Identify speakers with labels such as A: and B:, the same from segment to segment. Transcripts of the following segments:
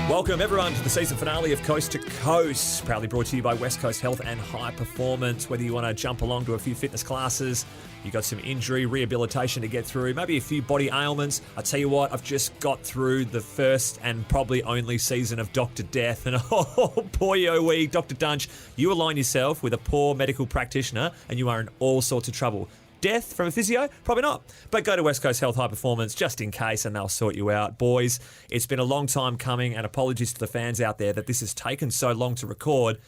A: Welcome everyone to the season finale of Coast to Coast, proudly brought to you by West Coast Health and High Performance. Whether you want to jump along to a few fitness classes, you got some injury rehabilitation to get through, maybe a few body ailments. I tell you what, I've just got through the first and probably only season of Dr. Death, and oh boy, oh wee, Dr. Dunch, you align yourself with a poor medical practitioner and you are in all sorts of trouble. Death from a physio? Probably not. But go to West Coast Health High Performance just in case and they'll sort you out. Boys, it's been a long time coming and apologies to the fans out there that this has taken so long to record.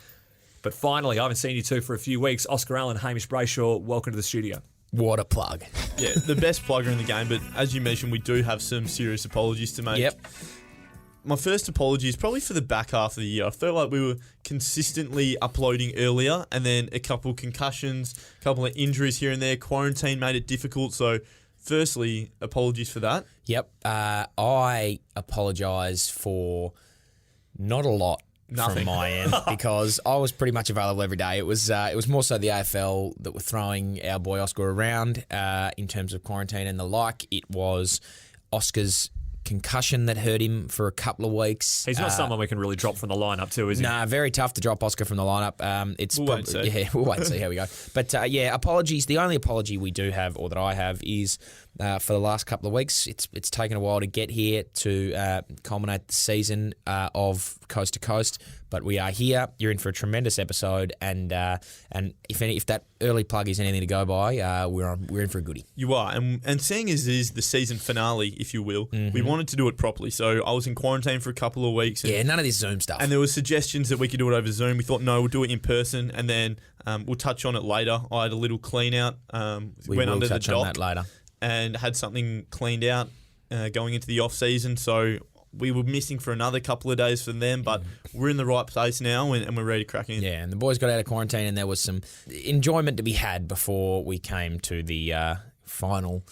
A: But finally, I haven't seen you two for a few weeks. Oscar Allen, Hamish Brayshaw, welcome to the studio.
B: What a plug.
C: Yeah, the best plugger in the game, but as you mentioned, we do have some serious apologies to make.
B: Yep.
C: My first apology is probably for the back half of the year. I felt like we were consistently uploading earlier and then a couple concussions, a couple of injuries here and there. Quarantine made it difficult. So firstly, apologies for that.
B: Yep. I apologise for not a lot from my end because I was pretty much available every day. It was more so the AFL that were throwing our boy Oscar around in terms of quarantine and the like. It was Oscar's concussion that hurt him for a couple of weeks.
A: He's not someone we can really drop from the lineup too, is he?
B: Nah, very tough to drop Oscar from the lineup.
C: We'll wait and see.
B: Yeah, we'll wait and see how we go. But apologies. The only apology we do have, or that I have, is for the last couple of weeks. It's taken a while to get here to culminate the season of Coast to Coast, but we are here. You're in for a tremendous episode, and if that early plug is anything to go by, we're in for a goodie.
C: You are, and seeing as it is the season finale, if you will, we wanted to do it properly. So I was in quarantine for a couple of weeks.
B: And none of this Zoom stuff.
C: And there were suggestions that we could do it over Zoom. We thought, no, we'll do it in person, and then we'll touch on it later. I had a little clean out.
B: We went under touch the dock on that later.
C: And had something cleaned out going into the off season. So we were missing for another couple of days for them, but we're in the right place now and we're ready to crack in.
B: Yeah, and the boys got out of quarantine and there was some enjoyment to be had before we came to the final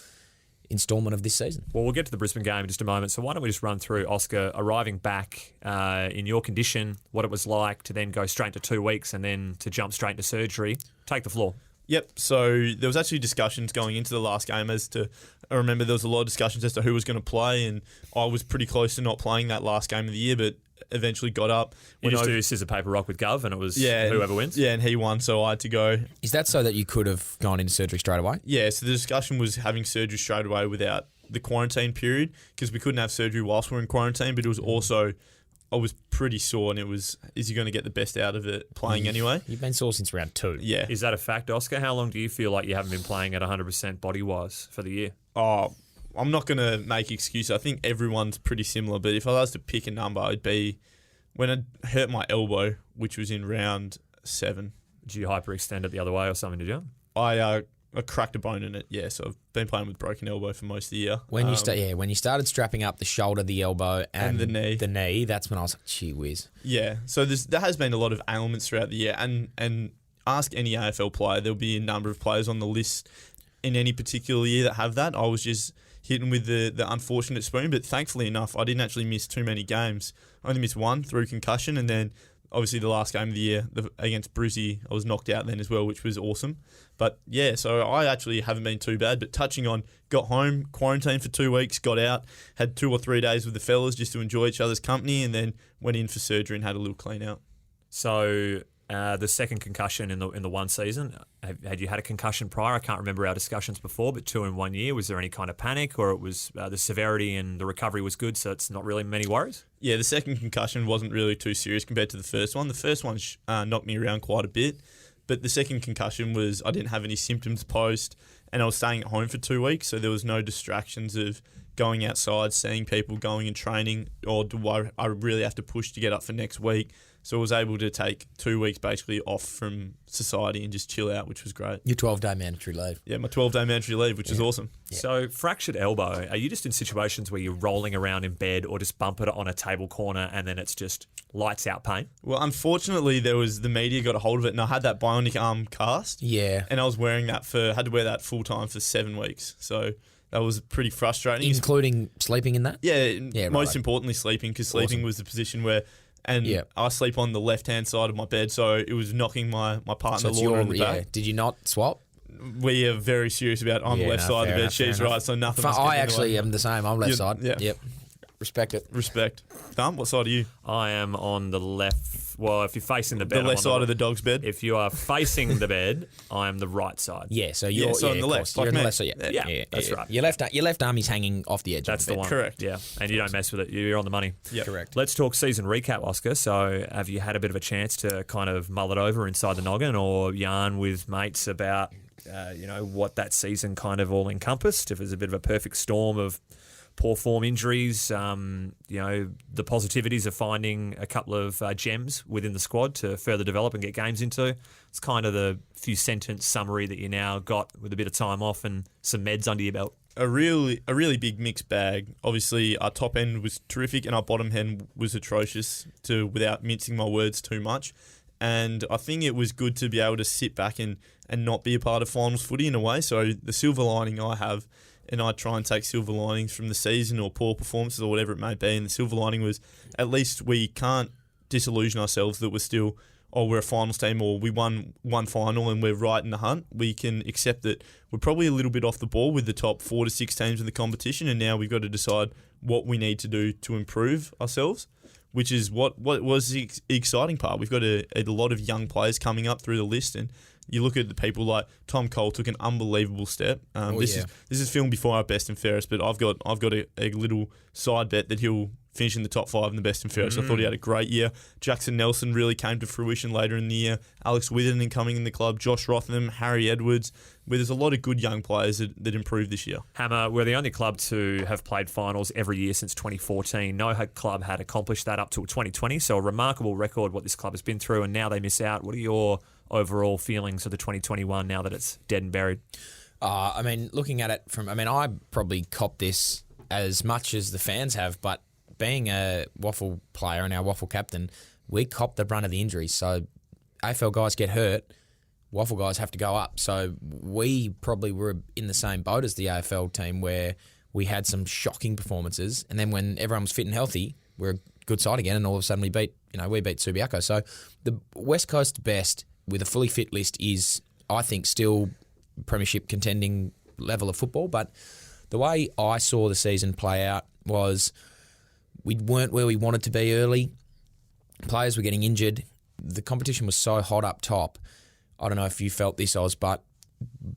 B: instalment of this season.
A: Well, we'll get to the Brisbane game in just a moment, so why don't we just run through Oscar arriving back in your condition, what it was like to then go straight to 2 weeks and then to jump straight into surgery. Take the floor.
C: Yep, so there was actually discussions going into the last game as to, I remember there was a lot of discussions as to who was going to play, and I was pretty close to not playing that last game of the year, but eventually got up.
A: You just do scissor, paper, rock with Gov, and it was whoever wins?
C: Yeah, and he won, so I had to go.
B: Is that so that you could have gone into surgery straight away?
C: Yeah, so the discussion was having surgery straight away without the quarantine period, because we couldn't have surgery whilst we were in quarantine, but it was also, I was pretty sore, and it was, is he going to get the best out of it playing anyway?
B: You've been sore since round 2.
C: Yeah.
A: Is that a fact, Oscar? How long do you feel like you haven't been playing at 100% body-wise for the year?
C: Oh, I'm not going to make excuses. I think everyone's pretty similar, but if I was to pick a number, it'd be when I hurt my elbow, which was in round 7.
A: Did you hyperextend it the other way or something, did you?
C: I cracked a bone in it, yeah, so I've been playing with broken elbow for most of the year.
B: When you started strapping up the shoulder, the elbow, and
C: the knee,
B: that's when I was like, gee whiz.
C: Yeah, so there has been a lot of ailments throughout the year, and ask any AFL player, there'll be a number of players on the list in any particular year that have that. I was just hitting with the unfortunate spoon, but thankfully enough, I didn't actually miss too many games. I only missed one through concussion, and then obviously the last game of the year against Brizzy, I was knocked out then as well, which was awesome. But yeah, so I actually haven't been too bad. But touching on, got home, quarantined for 2 weeks, got out, had 2 or 3 days with the fellas just to enjoy each other's company, and then went in for surgery and had a little clean out.
A: So the second concussion in the one season, had you had a concussion prior? I can't remember our discussions before, but 2 in 1 year. Was there any kind of panic, or it was the severity and the recovery was good, so it's not really many worries?
C: Yeah, the second concussion wasn't really too serious compared to the first one. The first one knocked me around quite a bit, but the second concussion was I didn't have any symptoms post, and I was staying at home for 2 weeks, so there was no distractions of going outside, seeing people, going and training, or do I really have to push to get up for next week? So I was able to take 2 weeks basically off from society and just chill out, which was great.
B: Your 12-day mandatory leave.
C: Yeah, my 12-day mandatory leave, which is awesome.
A: Yeah. So fractured elbow, are you just in situations where you're rolling around in bed or just bump it on a table corner and then it's just lights out pain?
C: Well, unfortunately, the media got a hold of it, and I had that bionic arm cast.
B: Yeah.
C: And I was wearing that had to wear that full time for 7 weeks. So that was pretty frustrating.
B: Including sleeping in that?
C: Yeah, most importantly sleeping, because sleeping was the position where And
B: Yeah.
C: I sleep on the left-hand side of my bed, so it was knocking my partner
B: So it's
C: Lorna in the back.
B: Did you not swap?
C: We are very serious about I'm
B: Yeah,
C: left side of the
B: fair
C: bed,
B: enough,
C: she's
B: fair
C: right,
B: enough.
C: so nothing must get
B: I
C: in the way.
B: actually am the same. I'm left
C: You-
B: side.
C: yeah.
B: Yep. Respect it.
C: Respect. Thumb, what side are you?
A: I am on the left. Well, if you're facing the bed,
C: The left side of the dog's bed?
A: If you are facing the bed, I am the right side.
B: Yeah, so you're
C: so on the
B: of
C: left,
B: course.
C: like
B: You're on the
C: me.
B: left side.
A: Yeah, that's right.
B: Your left arm is hanging off the edge.
A: That's
B: of
A: the
B: bed.
A: one.
C: Correct.
A: Yeah, and you don't mess with it. You're on the money.
C: Yeah.
B: Correct.
A: Let's talk season recap, Oscar. So, have you had a bit of a chance to kind of mull it over inside the noggin, or yarn with mates about, what that season kind of all encompassed? If it was a bit of a perfect storm of poor form injuries, the positivities of finding a couple of gems within the squad to further develop and get games into. It's kind of the few sentence summary that you now got with a bit of time off and some meds under your belt.
C: A really big mixed bag. Obviously, our top end was terrific and our bottom end was atrocious, without mincing my words too much. And I think it was good to be able to sit back and not be a part of finals footy in a way. So the silver lining I have, and I try and take silver linings from the season or poor performances or whatever it may be, and the silver lining was at least we can't disillusion ourselves that we're still, we're a finals team or we won one final and we're right in the hunt. We can accept that we're probably a little bit off the ball with the top 4 to 6 teams in the competition, and now we've got to decide what we need to do to improve ourselves, which is what was the exciting part. We've got a lot of young players coming up through the list, and you look at the people like Tom Cole took an unbelievable step. This is filmed before our best and fairest, but I've got a little side bet that he'll finish in the top 5 in the best and fairest. I thought he had a great year. Jackson Nelson really came to fruition later in the year. Alex Witherden coming in the club. Josh Rotham, Harry Edwards. Where there's a lot of good young players that improved this year.
A: Hammer, we're the only club to have played finals every year since 2014. No club had accomplished that up till 2020, so a remarkable record what this club has been through, and now they miss out. What are your overall feelings of the 2021 now that it's dead and buried?
B: Looking at it I probably copped this as much as the fans have, but being a WAFL player and our WAFL captain, we copped the brunt of the injuries. So AFL guys get hurt, WAFL guys have to go up. So we probably were in the same boat as the AFL team where we had some shocking performances, and then when everyone was fit and healthy, we're a good side again, and all of a sudden we beat Subiaco. So the West Coast best with a fully fit list is, I think, still premiership contending level of football. But the way I saw the season play out was we weren't where we wanted to be early. Players were getting injured. The competition was so hot up top. I don't know if you felt this, Oz, but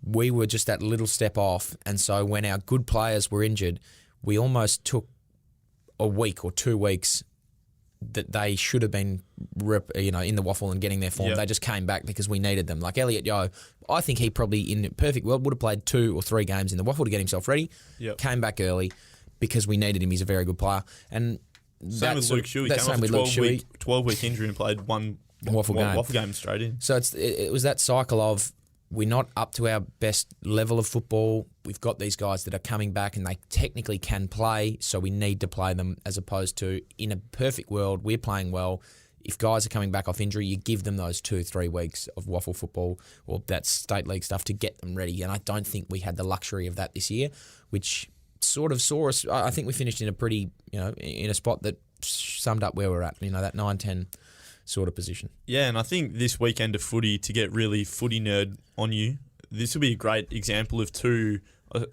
B: we were just that little step off. And so when our good players were injured, we almost took a week or 2 weeks that they should have been in the WAFL and getting their form.
C: Yep.
B: They just came back because we needed them. Like Elliot Yeo, I think he probably, in a perfect world, would have played 2 or 3 games in the WAFL to get himself ready.
C: Yep.
B: Came back early because we needed him. He's a very good player. And
C: Same with Luke Shuey.
B: That's
C: Came
B: same
C: off
B: with
C: a
B: Luke Shuey.
C: 12-week injury and played one WAFL game straight in.
B: So it was that cycle of we're not up to our best level of football. We've got these guys that are coming back and they technically can play, so we need to play them, as opposed to in a perfect world, we're playing well. If guys are coming back off injury, you give them those 2-3 weeks of WAFL football or that state league stuff to get them ready. And I don't think we had the luxury of that this year, which sort of saw us. I think we finished in a pretty, in a spot that summed up where we're at, that 9-10 sort of position.
C: Yeah, and I think this weekend of footy, to get really footy nerd on you, this will be a great example of 2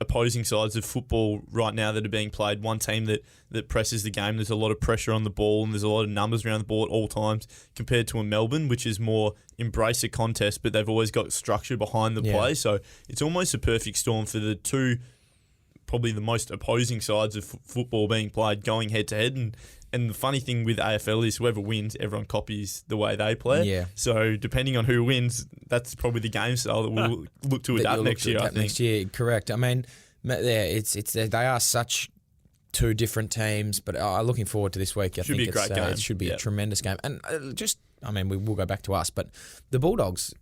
C: opposing sides of football right now that are being played. One team that presses the game. There's a lot of pressure on the ball and there's a lot of numbers around the ball at all times, compared to a Melbourne, which is more embrace a contest, but they've always got structure behind the play. So it's almost a perfect storm for the 2, probably the most opposing sides of football being played, going head to head. And the funny thing with AFL is whoever wins, everyone copies the way they play.
B: Yeah.
C: So depending on who wins, that's probably the game style that we'll look to adapt next year, I think.
B: Next year, correct. I mean, they are such 2 different teams, but I'm looking forward to this week. I think
C: be a great game.
B: It should be a tremendous game. And we will go back to us, but the Bulldogs,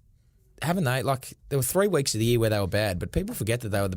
B: haven't they? Like, there were 3 weeks of the year where they were bad, but people forget that they were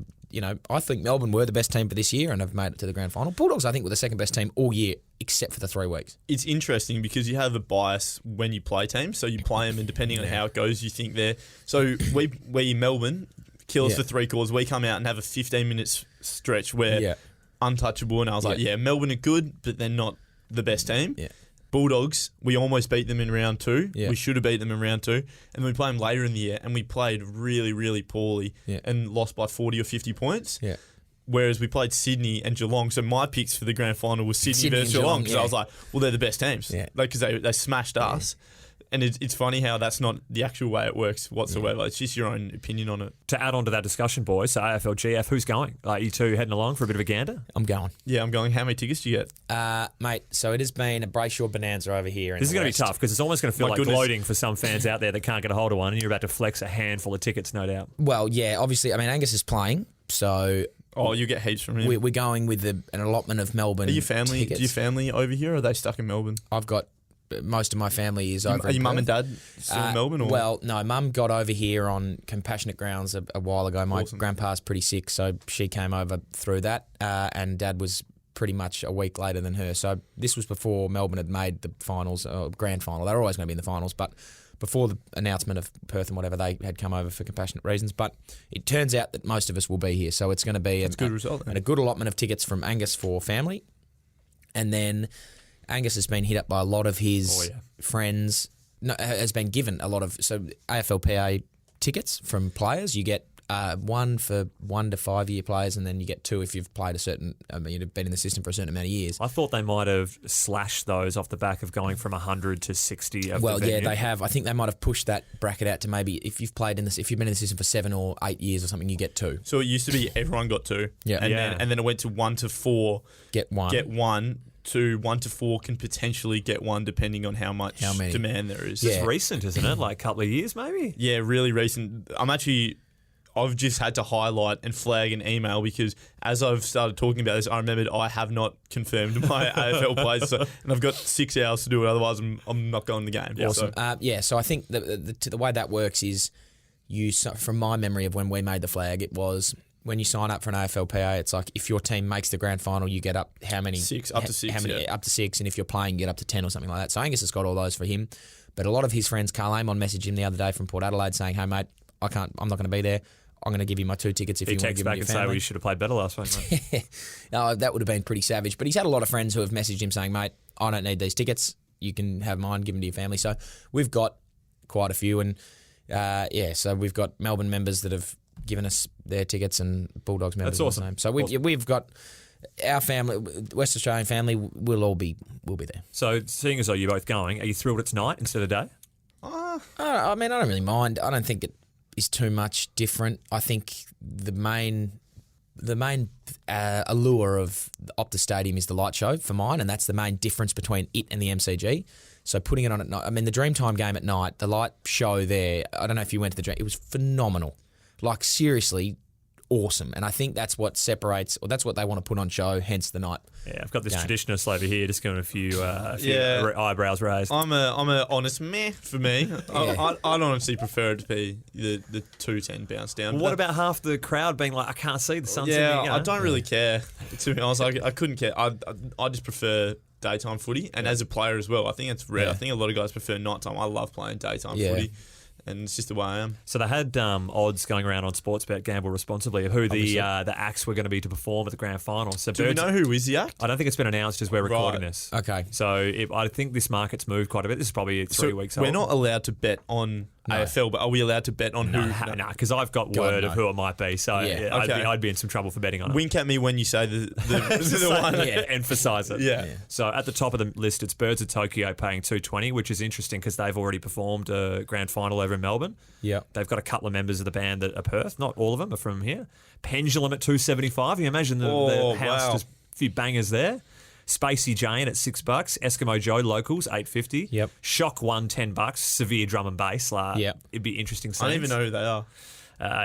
B: I think Melbourne were the best team for this year and have made it to the grand final. Bulldogs, I think, were the second best team all year, except for the 3 weeks.
C: It's interesting because you have a bias when you play teams, so you play them, and depending on how it goes, you think they're. So we Melbourne kill us for 3 quarters. We come out and have a 15-minute stretch where untouchable, and I was like, Melbourne are good, but they're not the best team.
B: Yeah.
C: Bulldogs, we almost beat them in round 2.
B: Yeah.
C: We should have beat them in round 2. And then we play them later in the year, and we played really, really poorly and lost by 40 or 50 points.
B: Yeah.
C: Whereas we played Sydney and Geelong, so my picks for the grand final was Sydney versus Geelong, because I was like, well, they're the best teams, because they smashed us. And it's funny how that's not the actual way it works whatsoever. Yeah. It's just your own opinion on it.
A: To add on to that discussion, boys, so AFL GF, who's going? You two heading along for a bit of a gander?
B: I'm going.
C: Yeah, I'm going. How many tickets do you
B: get? Mate, so it has been a Brayshaw bonanza over here.
A: This is going to be tough because it's almost going to feel gloating for some fans out there that can't get a hold of one, and you're about to flex a handful of tickets, no doubt.
B: Well, yeah, obviously, I mean, Angus is playing, so...
C: Oh, you get heaps from him.
B: We're going with an allotment of Melbourne tickets.
C: Do your family over here, or are they stuck in Melbourne?
B: I've got... Most of my family is over.
C: Are your mum and dad still in Melbourne? Or?
B: Well, no, mum got over here on compassionate grounds a while ago. My grandpa's pretty sick, so she came over through that, and dad was pretty much a week later than her. So this was before Melbourne had made the finals, grand final. They were always going to be in the finals, but before the announcement of Perth and whatever, they had come over for compassionate reasons. But it turns out that most of us will be here, so it's going to be a good result and a good allotment of tickets from Angus for family, and then Angus has been hit up by a lot of his friends. No, has been given a lot of AFLPA tickets from players. You get one for 1 to 5 year players, and then you get 2 if you've played you've been in the system for a certain amount of years.
A: I thought they might have slashed those off the back of going from 100 to 60.
B: They have. I think they might have pushed that bracket out to maybe if you've played in this, if you've been in the system for 7 or 8 years or something, you get 2.
C: So it used to be everyone got 2. And then it went to 1 to 4.
B: Get 1.
C: To 1 to 4 can potentially get 1 depending on how much demand there is.
A: It's recent, isn't it? Like a couple of years maybe?
C: Yeah, really recent. I've just had to highlight and flag an email because as I've started talking about this, I remembered I have not confirmed my AFL plays, and I've got 6 hours to do it. Otherwise, I'm not going the game.
B: Awesome. So I think the way that works is from my memory of when we made the flag, it was when you sign up for an AFLPA, it's like if your team makes the grand final, you get up how many?
C: 6, up to 6.
B: Up to 6, and if you're playing, you get up to 10 or something like that. So Angus has got all those for him. But a lot of his friends, Carl Amon messaged him the other day from Port Adelaide saying, "Hey mate, I'm not going to be there. I'm going to give you my 2 tickets if you want to give me your family." He texts back and say,
A: "Well, you should have played better last week, mate."
B: No, that would have been pretty savage. But he's had a lot of friends who have messaged him saying, "Mate, I don't need these tickets. You can have mine. Give them to your family." So we've got quite a few, and so we've got Melbourne members that have given us their tickets and Bulldogs members.
A: That's awesome.
B: The same. So we've got our family, West Australian family. We'll be there.
A: So seeing as though you're both going, are you thrilled it's night instead of day?
B: I mean, I don't really mind. I don't think it is too much different. I think the main allure of the Optus Stadium is the light show for mine, and that's the main difference between it and the MCG. So putting it on at night, I mean, the Dreamtime game at night, the light show there, I don't know if you went to the Dream, it was phenomenal. Like, seriously awesome. And I think that's what separates, or that's what they want to put on show, hence the night.
A: Yeah, I've got this traditionalist over here just giving a few eyebrows raised.
C: I'm a honest meh for me. I'd honestly prefer it to be the 2:10 bounce down.
A: Well, what about half the crowd being like, I can't see the sunset?
C: Yeah, I don't really care. To be honest, I couldn't care. I just prefer daytime footy, and as a player as well. I think it's rare. I think a lot of guys prefer nighttime. I love playing daytime footy. And it's just the way I am. So
A: they had odds going around on Sportsbet, Gamble Responsibly, of who the acts were going to be to perform at the grand final. So
C: do we know who is the act?
A: I don't think it's been announced as we're recording this.
B: Okay.
A: So I think this market's moved quite a bit. This is probably 3 weeks old.
C: We're not allowed to bet on AFL, but are we allowed to bet on who?
A: No, because I've got word of who it might be. So I'd be in some trouble for betting on it.
C: Wink at me when you say the one.
A: Emphasise it.
C: Yeah.
A: So at the top of the list, it's Birds of Tokyo paying $220, which is interesting because they've already performed a grand final over in Melbourne.
B: Yeah.
A: They've got a couple of members of the band that are Perth. Not all of them are from here. Pendulum at $275. You imagine the house, just a few bangers there. Spacey Jane at $6. Eskimo Joe locals $8.50.
B: Yep.
A: Shock One $10. Severe drum and bass. It'd be interesting.
C: I don't even know who they are.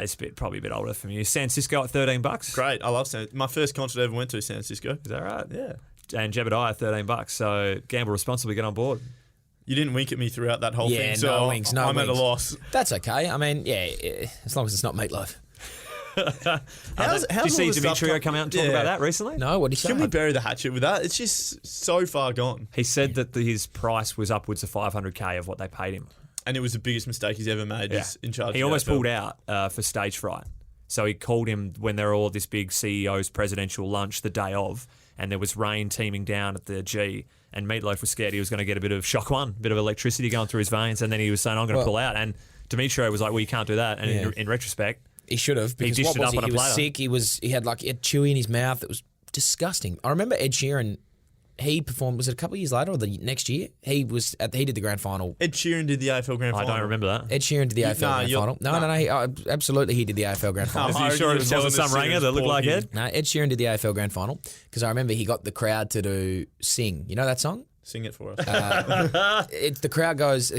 A: It's probably a bit older from you. San Cisco at $13.
C: Great, I love San. My first concert I ever went to San Cisco.
A: Is that right?
C: Yeah.
A: And Jebediah at $13. So gamble responsibly. Get on board.
C: You didn't wink at me throughout that whole thing, so
B: no winks.
C: I'm at a loss.
B: That's okay. I mean, as long as it's not meatloaf.
A: Did you see Demetrio come out and talk about that recently?
B: No, what did he say?
C: Can we bury the hatchet with that? It's just so far gone.
A: He said that his price was upwards of $500K of what they paid him.
C: And it was the biggest mistake he's ever made. He's in charge.
A: He almost pulled out for stage fright. So he called him when they were all at this big CEO's presidential lunch the day of, and there was rain teeming down at the G. And Meatloaf was scared he was going to get a bit of shock one, a bit of electricity going through his veins, and then he was saying, "I'm going to pull out." And Demetrio was like, "Well, you can't do that." And in retrospect,
B: he should have, because
A: dished
B: what
A: it
B: was
A: up
B: he?
A: on a
B: He was
A: platter.
B: sick. He had chewy in his mouth. It was disgusting. I remember Ed Sheeran. He performed. Was it a couple of years later or the next year? He did the grand final.
C: Ed Sheeran did the AFL grand
A: I
C: final.
A: don't remember that.
B: Ed Sheeran did the AFL grand final. No. Absolutely, he did the AFL grand final.
A: Are you sure it wasn't some ranger that looked like Ed?
B: No, Ed Sheeran did the AFL grand final because I remember he got the crowd to do Sing. You know that song?
C: Sing it for us.
B: The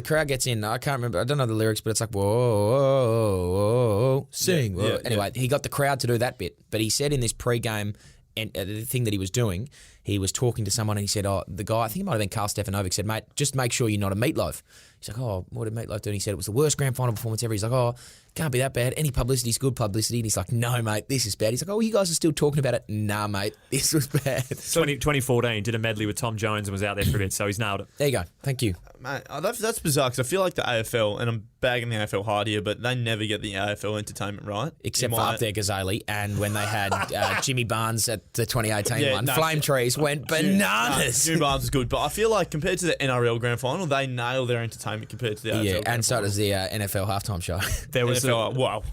B: crowd gets in. I can't remember. I don't know the lyrics, but it's like, whoa, whoa, whoa, sing.
C: Yeah,
B: whoa.
C: yeah,
B: Anyway, he got the crowd to do that bit. But he said in this pre-game, and the thing that he was doing, he was talking to someone and he said, the guy, I think it might have been Carl Stefanovic, said, "Mate, just make sure you're not a Meatloaf." He's like, "Oh, what did Meatloaf do?" And he said it was the worst grand final performance ever. He's like, "Oh, can't be that bad. Any publicity's good publicity." And he's like, "No, mate, this is bad." He's like, "Oh, you guys are still talking about it." "Nah, mate, this was bad."
A: 2014 did a medley with Tom Jones and was out there for a bit, so he's nailed it.
B: There you go. Thank you.
C: Mate, that's bizarre because I feel like the AFL, and I'm bagging the AFL hard here, but they never get the AFL entertainment right.
B: Except for up there, Gazali, and when they had Jimmy Barnes at the 2018 one. Flame Trees went bananas.
C: Jimmy Barnes is good, but I feel like compared to the NRL grand final, they nail their entertainment compared to the AFL.
B: Yeah, and so does the NFL halftime show.
A: There was
C: wow.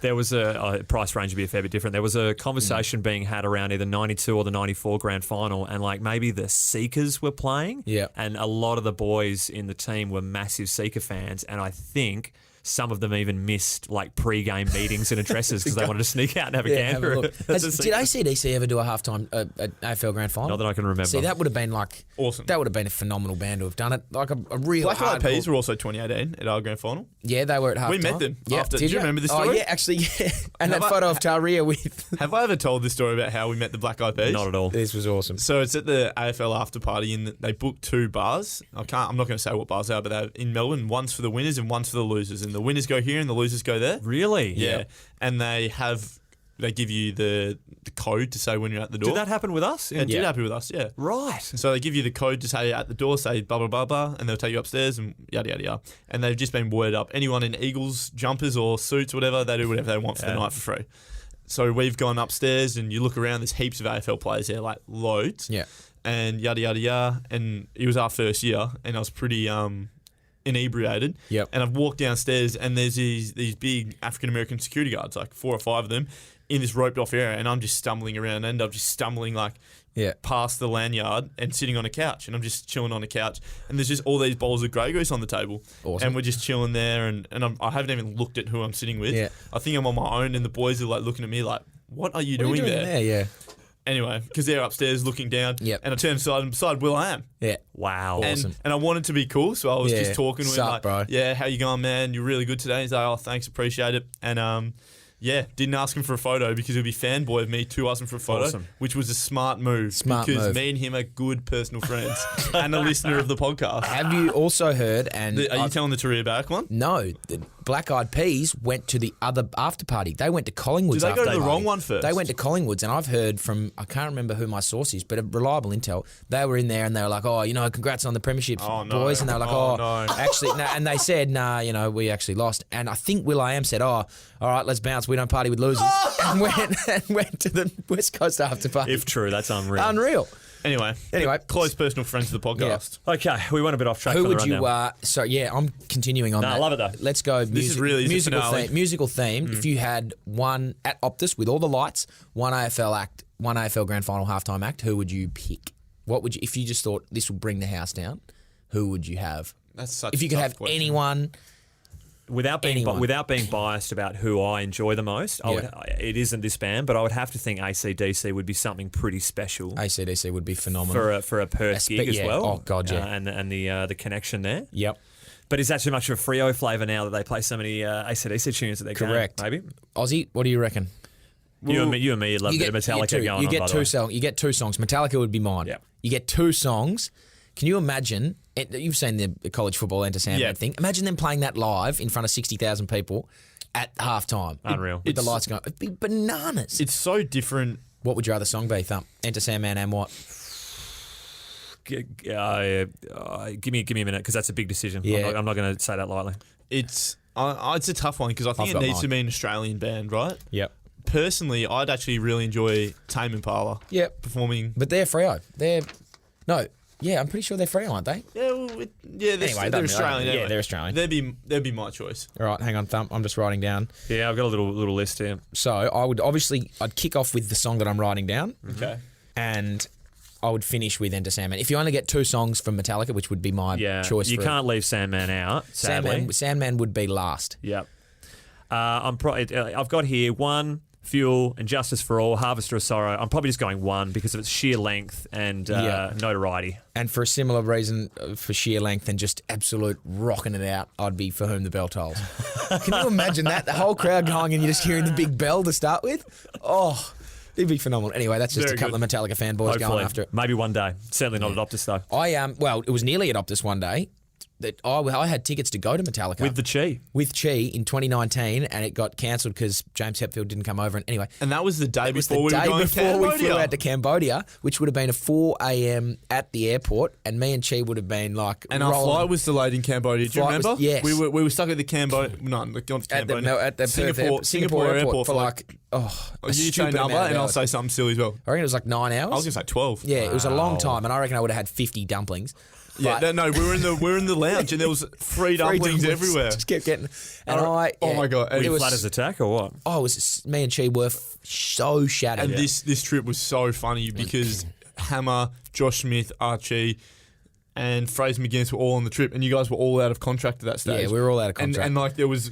A: There was a price range would be a fair bit different. There was a conversation being had around either 92 or the 94 grand final, and like maybe the Seekers were playing.
B: Yeah.
A: And a lot of the boys in the team were massive Seeker fans, and I think some of them even missed like pre-game meetings and addresses because they wanted to sneak out and have a gander.
B: Did ACDC ever do a halftime AFL grand final?
A: Not that I can remember.
B: See, that would have been like
C: awesome.
B: That would have been a phenomenal band to have done it. Like a real
C: Black Eyed
B: hardcore-
C: Peas were also 2018 at our grand final.
B: Yeah, they were at halftime.
C: We met them
B: Yeah,
C: after.
B: did
C: Do you remember this story?
B: Oh yeah, actually, yeah. And that photo of Taria with.
C: Have I ever told this story about how we met the Black Eyed Peas?
A: Not at all.
B: This was awesome.
C: So it's at the AFL after party, and they booked two bars. I'm not going to say what bars they are, but they're in Melbourne. One's for the winners and one's for the losers. And the winners go here, and the losers go there.
A: Really?
C: Yeah. And they give you the code to say when you're at the door.
A: Did that happen with us?
C: It did happen with us, yeah.
A: Right.
C: So they give you the code to say at the door, say blah, blah, blah, blah, and they'll take you upstairs and yada, yada, yada. And they've just been worded up. Anyone in Eagles jumpers or suits, whatever, they do whatever they want for the night for free. So we've gone upstairs and you look around, there's heaps of AFL players there, like loads.
B: Yeah.
C: And yada, yada, yada. And it was our first year and I was pretty inebriated.
B: Yep.
C: And I've walked downstairs and there's these big African-American security guards, like 4 or 5 of them, in this roped off area, and I'm just stumbling around and end up just stumbling past the lanyard and sitting on a couch, and I'm just chilling on a couch, and there's just all these bowls of Grey Goose on the table.
B: Awesome.
C: And we're just chilling there, and I haven't even looked at who I'm sitting with.
B: Yeah.
C: I think I'm on my own, and the boys are like looking at me like, what are you doing there?
B: Yeah.
C: Anyway, because they're upstairs looking down,
B: Yep.
C: and I turned aside and beside Will I Am.
B: Yeah.
A: Wow.
B: Awesome.
C: And I wanted to be cool, so I was
B: Yeah.
C: just talking with him
B: Sup,
C: like,
B: bro?
C: yeah, how you going, man? You're really good today. He's like, oh, thanks, appreciate it. And didn't ask him for a photo because he'd be fanboy of me to ask him for a photo,
A: Awesome.
C: which was a smart move. Because me and him are good personal friends and a listener of the podcast.
B: Have you also heard? And
C: Are you telling the Taria Barrack one?
B: No, the Black Eyed Peas went to the other after party. They went to Collingwood's.
C: Did they go to
B: after
C: the
B: party.
C: wrong one first?
B: They went to Collingwood's, and I've heard from, I can't remember who my source is, but a reliable intel. They were in there and they were like, oh, congrats on the premiership, boys. And they were like, actually, no. And they said, nah, we actually lost. And I think Will.i.am said, oh, all right, let's bounce. We don't party with losers. And went to the West Coast after party.
A: If true, that's unreal.
B: Unreal.
C: Anyway, close personal friends of the podcast.
A: Yeah. Okay, we went a bit off track.
B: Who
A: for the
B: would you?
A: rundown.
B: I'm continuing on that.
A: I love it though.
B: Let's go.
C: This is really the
B: musical
C: finale.
B: musical themed. If you had one at Optus with all the lights, one AFL act, one AFL Grand Final halftime act, who would you pick? What would you? If you just thought this would bring the house down, who would you have?
C: That's such
B: if you
C: a
B: could
C: tough
B: have
C: question.
B: anyone.
A: Without being biased about who I enjoy the most, it isn't this band, but I would have to think AC/DC would be something pretty special.
B: AC/DC would be phenomenal
A: for a Perth gig as well.
B: Oh god, yeah,
A: and the connection there.
B: Yep.
A: But is that too much of a Freo flavour now that they play so many AC/DC tunes that they're
B: correct?
A: Maybe.
B: Ozzy, what do you reckon?
A: You and me love a bit of Metallica going on.
B: You get two songs. Metallica would be mine.
A: Yeah.
B: You get 2 songs. Can you imagine? You've seen the college football Enter Sandman thing. Imagine them playing that live in front of 60,000 people at halftime.
A: Unreal.
B: With the lights going. It'd be bananas.
C: It's so different.
B: What would your other song be, Thump? Enter Sandman and what?
A: Give me a minute because that's a big decision.
B: Yeah.
A: I'm not going to say that lightly.
C: It's a tough one because I think it needs to be an Australian band, right?
B: Yep.
C: personally, I'd actually really enjoy Tame Impala.
B: Yep.
C: Performing.
B: But they're Freo. I'm pretty sure they're Freo, aren't they?
C: Yeah, well, they're Australian.
B: Yeah,
C: Anyway.
B: they're Australian.
C: They'd be my choice.
B: All right, hang on, Thump. I'm just writing down.
A: Yeah, I've got a little list here.
B: So I'd kick off with the song that I'm writing down.
C: Okay.
B: And I would finish with Enter Sandman. If you only get 2 songs from Metallica, which would be my choice.
A: You can't leave Sandman out, sadly.
B: Sandman would be last.
A: Yep. I've got here 1, Fuel, and Justice for All, Harvester of Sorrow. I'm probably just going 1 because of its sheer length and notoriety.
B: And for a similar reason, for sheer length and just absolute rocking it out, I'd be For Whom the Bell Tolls. Can you imagine that? The whole crowd going and you're just hearing the big bell to start with? Oh, it'd be phenomenal. Anyway, that's just
A: Very
B: a couple
A: good.
B: of Metallica fanboys going after it.
A: Maybe one day. Certainly not at Optus, though.
B: It was nearly at Optus one day. That I had tickets to go to Metallica
A: With the Chi.
B: with Chi in 2019, and it got cancelled because James Hetfield didn't come over. And anyway,
C: And that was the day
B: it was
C: before
B: the
C: we were
B: day
C: going to
B: before
C: Cambodia.
B: we flew out to Cambodia, which would have been a 4 a.m. at the airport, and me and Chi would have been like
C: And our
B: rolling.
C: flight was delayed in Cambodia. Do you
B: Flight was-
C: remember?
B: yes.
C: We were stuck at the Cambodia. No, not Cambodia.
B: at the
C: Singapore airport
B: for like a
C: You say
B: stupid
C: number,
B: amount of
C: and I'll
B: hours.
C: say something silly as well.
B: I reckon it was like 9 hours.
C: I was going to say 12.
B: Yeah, it was a long
A: Wow.
B: time, and I reckon I would have had 50 dumplings.
C: Yeah,
B: But-
C: no, we were in the lounge, and there was free dumplings everywhere.
B: Just kept getting. And
C: Oh my God.
A: Were
C: It
A: you
C: was-
A: flat as a tack or what?
B: Me and Chi were so shattered.
C: And this trip was so funny because Hammer, Josh Smith, Archie, and Fraser McGuinness were all on the trip, and you guys were all out of contract at that stage.
B: Yeah, we were all out of contract.
C: And like there was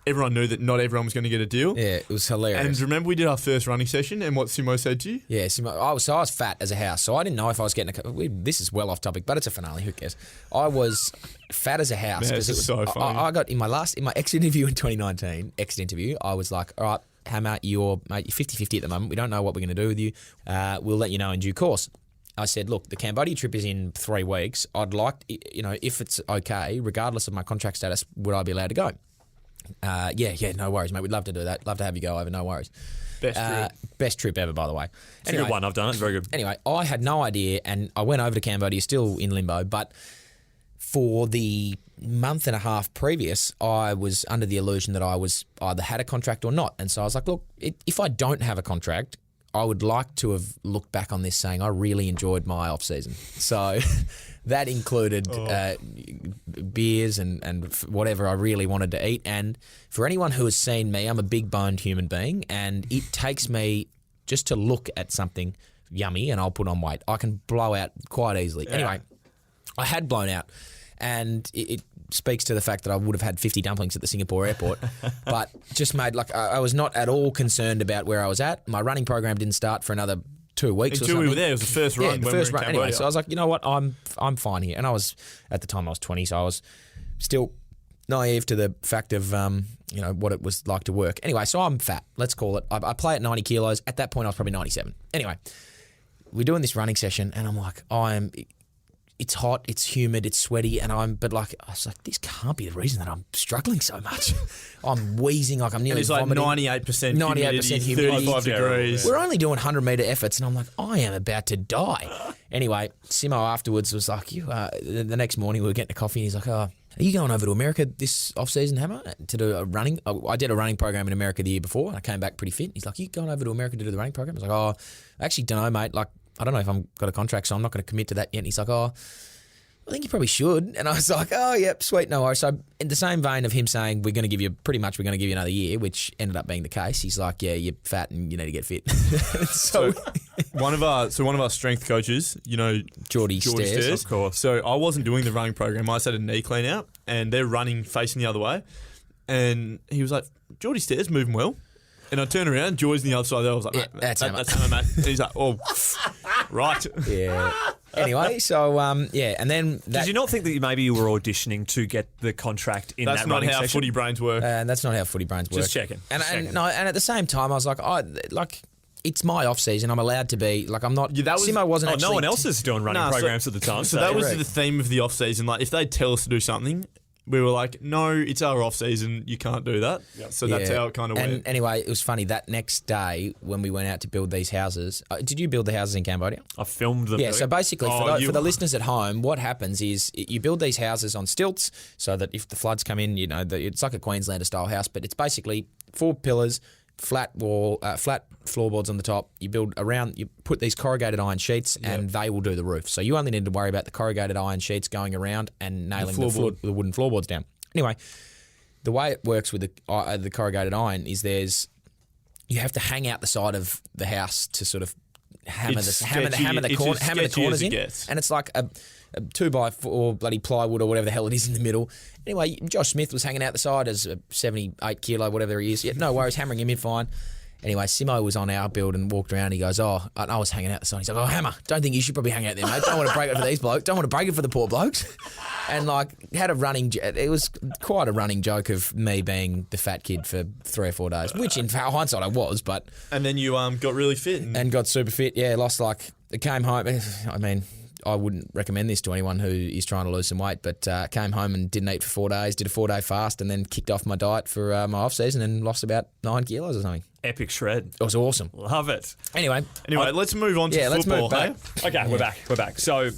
C: everyone knew that not everyone was going to get a deal.
B: Yeah, it was hilarious.
C: And remember we did our first running session, and what Simo said to you?
B: Yeah, I was fat as a house, so I didn't know if I was getting this is well off topic, but it's a finale. Who cares? I was fat as a house.
C: Man,
B: 'cause
C: this is so funny.
B: I got in my exit interview in 2019. I was like, all right, Hammer, you're 50-50 at the moment. We don't know what we're going to do with you. We'll let you know in due course. I said, look, the Cambodia trip is in 3 weeks. I'd like, if it's okay, regardless of my contract status, would I be allowed to go? Yeah, no worries, mate. We'd love to do that. Love to have you go over, no worries. Best trip ever, by the way.
A: It's a good one. I've done it. Very good.
B: Anyway, I had no idea, and I went over to Cambodia, still in limbo, but for the month and a half previous, I was under the illusion that I was either had a contract or not. And so I was like, look, if I don't have a contract, I would like to have looked back on this saying I really enjoyed my off-season. So that included beers and whatever I really wanted to eat. And for anyone who has seen me, I'm a big-boned human being, and it takes me just to look at something yummy and I'll put on weight. I can blow out quite easily. Yeah. Anyway, I had blown out, and it speaks to the fact that I would have had 50 dumplings at the Singapore airport, but just made I was not at all concerned about where I was at. My running program didn't start for another 2 weeks
C: Until
B: or something.
C: we were there. It was the first run.
B: The
C: when
B: first
C: we were in
B: run. Anyway,
C: Cambodia.
B: so I was like, you know what, I'm fine here. And at the time I was 20, so I was still naive to the fact of what it was like to work. Anyway, so I'm fat. Let's call it. I play at 90 kilos. At that point, I was probably 97. Anyway, we're doing this running session, and I'm like, it's hot, it's humid, it's sweaty, and I was like, this can't be the reason that I'm struggling so much. I'm wheezing, like I'm nearly vomiting.
C: And it's like 98% humidity, 35 degrees.
B: We're only doing 100-metre efforts, and I'm like, I am about to die. Anyway, Simo afterwards was like, the next morning we were getting a coffee, and he's like, are you going over to America this off-season, Hammer, to do a running? I did a running program in America the year before, and I came back pretty fit. He's like, you going over to America to do the running program? I was like, I actually don't know, mate. Like, I don't know if I've got a contract, so I'm not going to commit to that yet. And he's like, I think you probably should. And I was like, yep, sweet, no worries. So in the same vein of him saying, we're going to give you another year, which ended up being the case, he's like, yeah, you're fat and you need to get fit. so
C: one of our strength coaches,
B: Geordie Stairs,
A: of course.
C: So I wasn't doing the running program. I just had a knee clean out, and they're running facing the other way. And he was like, Geordie Stairs moving well. And I turned around, Joy's on the other side there. I was like,
B: yeah,
C: mate,
B: that's Hammer,
C: mate. And he's like, oh, right.
B: Yeah. Anyway, so, and then
A: Did you not think that maybe you were auditioning to get the contract in
C: That's
A: that
C: not
A: running
C: how
A: session?
C: footy brains work.
B: and that's not how footy brains work.
A: Just checking.
B: And
A: checking.
B: at the same time, I was like, it's my off season. I'm allowed to be I'm not.
C: Yeah, that was-
B: Simo wasn't. Actually
A: No one else is doing running
C: Nah, so-
A: programs at the time.
C: So that was
B: Correct.
C: the theme of the off season. Like, if they'd tell us to do something, we were like, no, it's our off season. You can't do that. Yep. So that's how it kind of
B: and
C: went.
B: Anyway, it was funny that next day when we went out to build these houses. Did you build the houses in Cambodia?
A: I filmed them.
B: Yeah, so basically
C: Oh,
B: for the listeners at home, what happens is you build these houses on stilts so that if the floods come in, it's like a Queenslander style house, but it's basically 4 pillars flat floorboards on the top. You build around. You put these corrugated iron sheets, and they will do the roof. So you only need to worry about the corrugated iron sheets going around and nailing the wooden floorboards down. Anyway, the way it works with the corrugated iron is you have to hang out the side of the house to sort of hammer the corners in, and it's like a 2x4 bloody plywood or whatever the hell it is in the middle. Anyway, Josh Smith was hanging out the side as a 78 kilo, whatever he is. Yeah, no worries, hammering him in fine. Anyway, Simo was on our build and walked around. He goes, I was hanging out the side. He's like, Hammer, don't think you should probably hang out there, mate. Don't want to break it for these blokes. Don't want to break it for the poor blokes. And it was quite a running joke of me being the fat kid for 3 or 4 days, which in hindsight I was, but.
C: And then you got really fit.
B: And got super fit, yeah, came home. I mean, I wouldn't recommend this to anyone who is trying to lose some weight, but came home and didn't eat for 4 days, did a 4-day fast, and then kicked off my diet for my off-season and lost about 9 kilos or something.
A: Epic shred.
B: It was awesome.
A: Love it.
B: Anyway,
C: let's move on to football.
B: Let's move back.
A: Hey? Okay, we're back. So I'm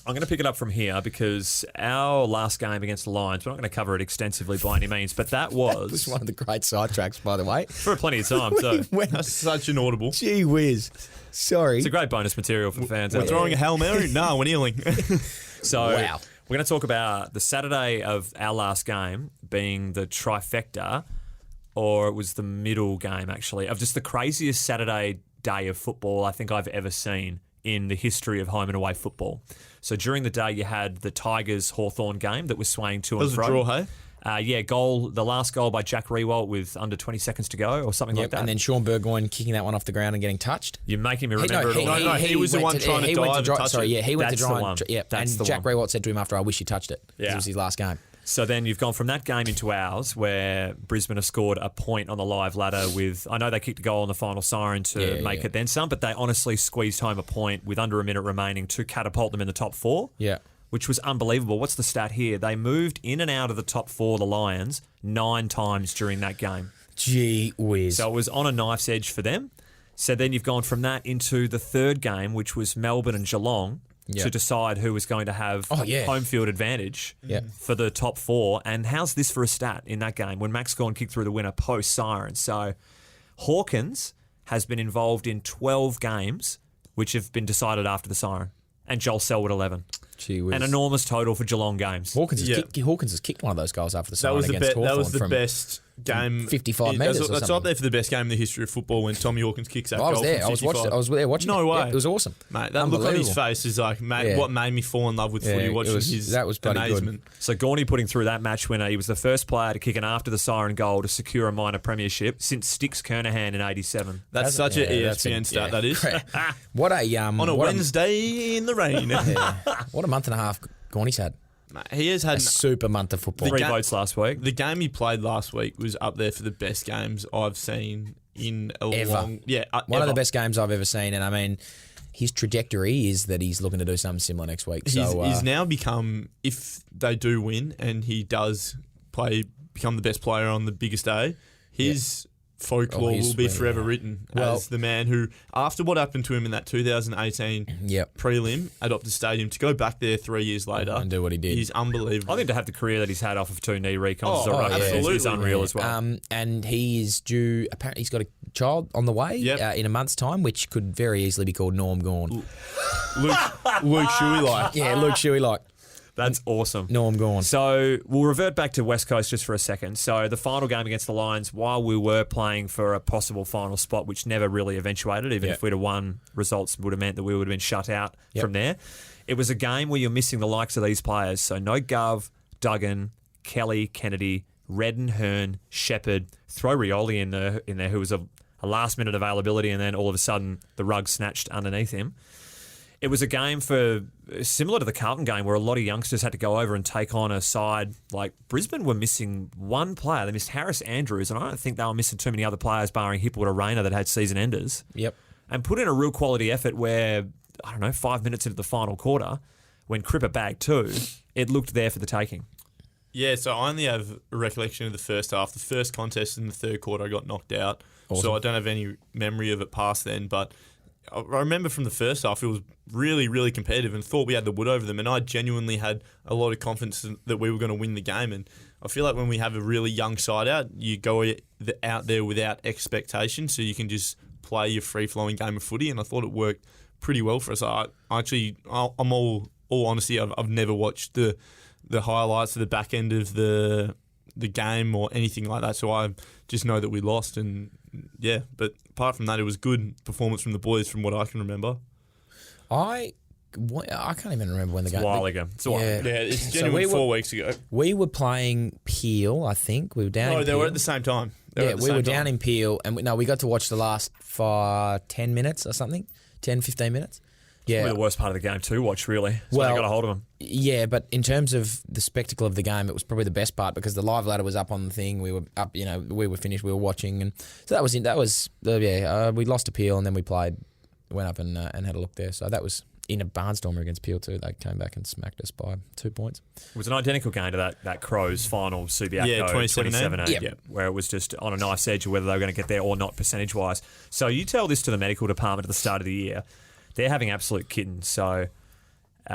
A: going to pick it up from here because our last game against the Lions, we're not going to cover it extensively by any means, but that was
B: one of the great sidetracks, by the way.
A: For plenty of time, too.
C: That's such an audible.
B: Gee whiz. Sorry.
A: It's a great bonus material for fans.
C: We're throwing a Hail Mary? No, we're kneeling.
A: So
B: wow.
A: We're going to talk about the Saturday of our last game being the trifecta, or it was the middle game, actually, of just the craziest Saturday day of football I think I've ever seen in the history of home and away football. So during the day, you had the Tigers-Hawthorn game that was swaying to and fro.
C: That was a draw, hey?
A: The last goal by Jack Rewalt with under 20 seconds to go or something like that.
B: And then Sean Burgoyne kicking that one off the ground and getting touched.
A: You're making me remember it all.
C: No, he was the one trying to dive and touch it.
B: Yeah, he went to
A: That's
B: try
A: the one.
B: and Jack Rewalt said to him after, I wish you touched it. Yeah. It was his last game.
A: So then you've gone from that game into ours where Brisbane have scored a point on the live ladder with, I know they kicked a goal on the final siren to make it then some, but they honestly squeezed home a point with under a minute remaining to catapult them in the top 4.
B: Yeah.
A: Which was unbelievable. What's the stat here? They moved in and out of the top 4, the Lions, 9 times during that game.
B: Gee whiz.
A: So it was on a knife's edge for them. So then you've gone from that into the third game, which was Melbourne and Geelong, to decide who was going to have home field advantage for the top 4. And how's this for a stat in that game when Max Gawn kicked through the winner post-siren? So Hawkins has been involved in 12 games, which have been decided after the siren, and Joel Selwood 11.
B: Gee whiz.
A: An enormous total for Geelong games.
B: Hawkins has kicked one of those goals after the siren against Hawthorn.
C: That was the best game.
B: 55 metres or something.
C: That's up there for the best game in the history of football when Tommy Hawkins kicks that goal.
B: I was there. I was there watching.
C: No way.
B: Yeah, it was awesome.
C: Mate, that look on his face is like, what made me fall in love with footy watching his amazement.
A: Good. So Gawney putting through that match winner. He was the first player to kick an after the siren goal to secure a minor premiership since Sticks Kernahan in 87.
C: That's such an ESPN stat, that is.
B: What a
C: on a Wednesday in the rain.
B: What a month and a half Gawney's had.
C: He has had
B: a super month of football.
A: 3 votes last week.
C: The game he played last week was up there for the best games I've seen in a long... Yeah,
B: one of the best games I've ever seen. And I mean, his trajectory is that he's looking to do something similar next week.
C: He's now become, if they do win and he does become the best player on the biggest day, his... folklore will be forever written as the man who, after what happened to him in that 2018 prelim at Optus Stadium, to go back there 3 years later
B: and do what he did,
C: he's unbelievable.
A: I think to have the career that he's had off of 2 knee recons is unreal as well.
B: And he is due, apparently he's got a child on the way in a month's time, which could very easily be called Norm Gawn.
C: Luke Shuey-like.
B: Yeah, Luke Shuey-like.
A: That's awesome.
B: Norm Gawn.
A: So we'll revert back to West Coast just for a second. So the final game against the Lions, while we were playing for a possible final spot, which never really eventuated, even if we'd have won, results would have meant that we would have been shut out from there. It was a game where you're missing the likes of these players. So no Gov, Duggan, Kelly, Kennedy, Redden, Hearn, Shepherd, throw Rioli in there who was a last-minute availability, and then all of a sudden the rug snatched underneath him. It was a game similar to the Carlton game where a lot of youngsters had to go over and take on a side. Like Brisbane were missing one player. They missed Harris Andrews, and I don't think they were missing too many other players barring Hipwood or Rayner that had season enders.
B: Yep.
A: And put in a real quality effort where, 5 minutes into the final quarter, when Cripper bagged 2, it looked there for the taking. Yeah,
C: so I only have a recollection of the first half. The first contest in the third quarter, I got knocked out. Awesome. So I don't have any memory of it past then, but I remember from the first half, it was really, really competitive and thought we had the wood over them. And I genuinely had a lot of confidence that we were going to win the game. And I feel like when we have a really young side out, you go out there without expectation, so you can just play your free-flowing game of footy, and I thought it worked pretty well for us. I'm all honesty, I've never watched the highlights of the back end of the game or anything like that, so I just know that we lost, and yeah, but apart from that, it was good performance from the boys from what I can remember.
B: I can't even remember when the game.
A: It's a while ago.
C: Yeah, it's genuinely 4 weeks ago.
B: We were playing Peel, I think. We were down.
C: No,
B: in
C: they
B: Peel.
C: were at the same time.
B: We were down in Peel, and we got to watch the last 10 minutes or something, 10, 15 minutes. Yeah,
A: Probably the worst part of the game to watch, really. So
B: Well,
A: they got a hold of them.
B: Yeah, but in terms of the spectacle of the game, it was probably the best part because the live ladder was up on the thing. We were up, we were finished, we were watching, and so that was it. We lost to Peel, and then we went up and had a look there. So that was in a barnstormer against Peel too. They came back and smacked us by 2 points.
A: It was an identical game to that Crows final Subiaco
C: 2017,
A: where it was just on a knife's edge of whether they were going to get there or not percentage-wise. So you tell this to the medical department at the start of the year. They're having absolute kittens. So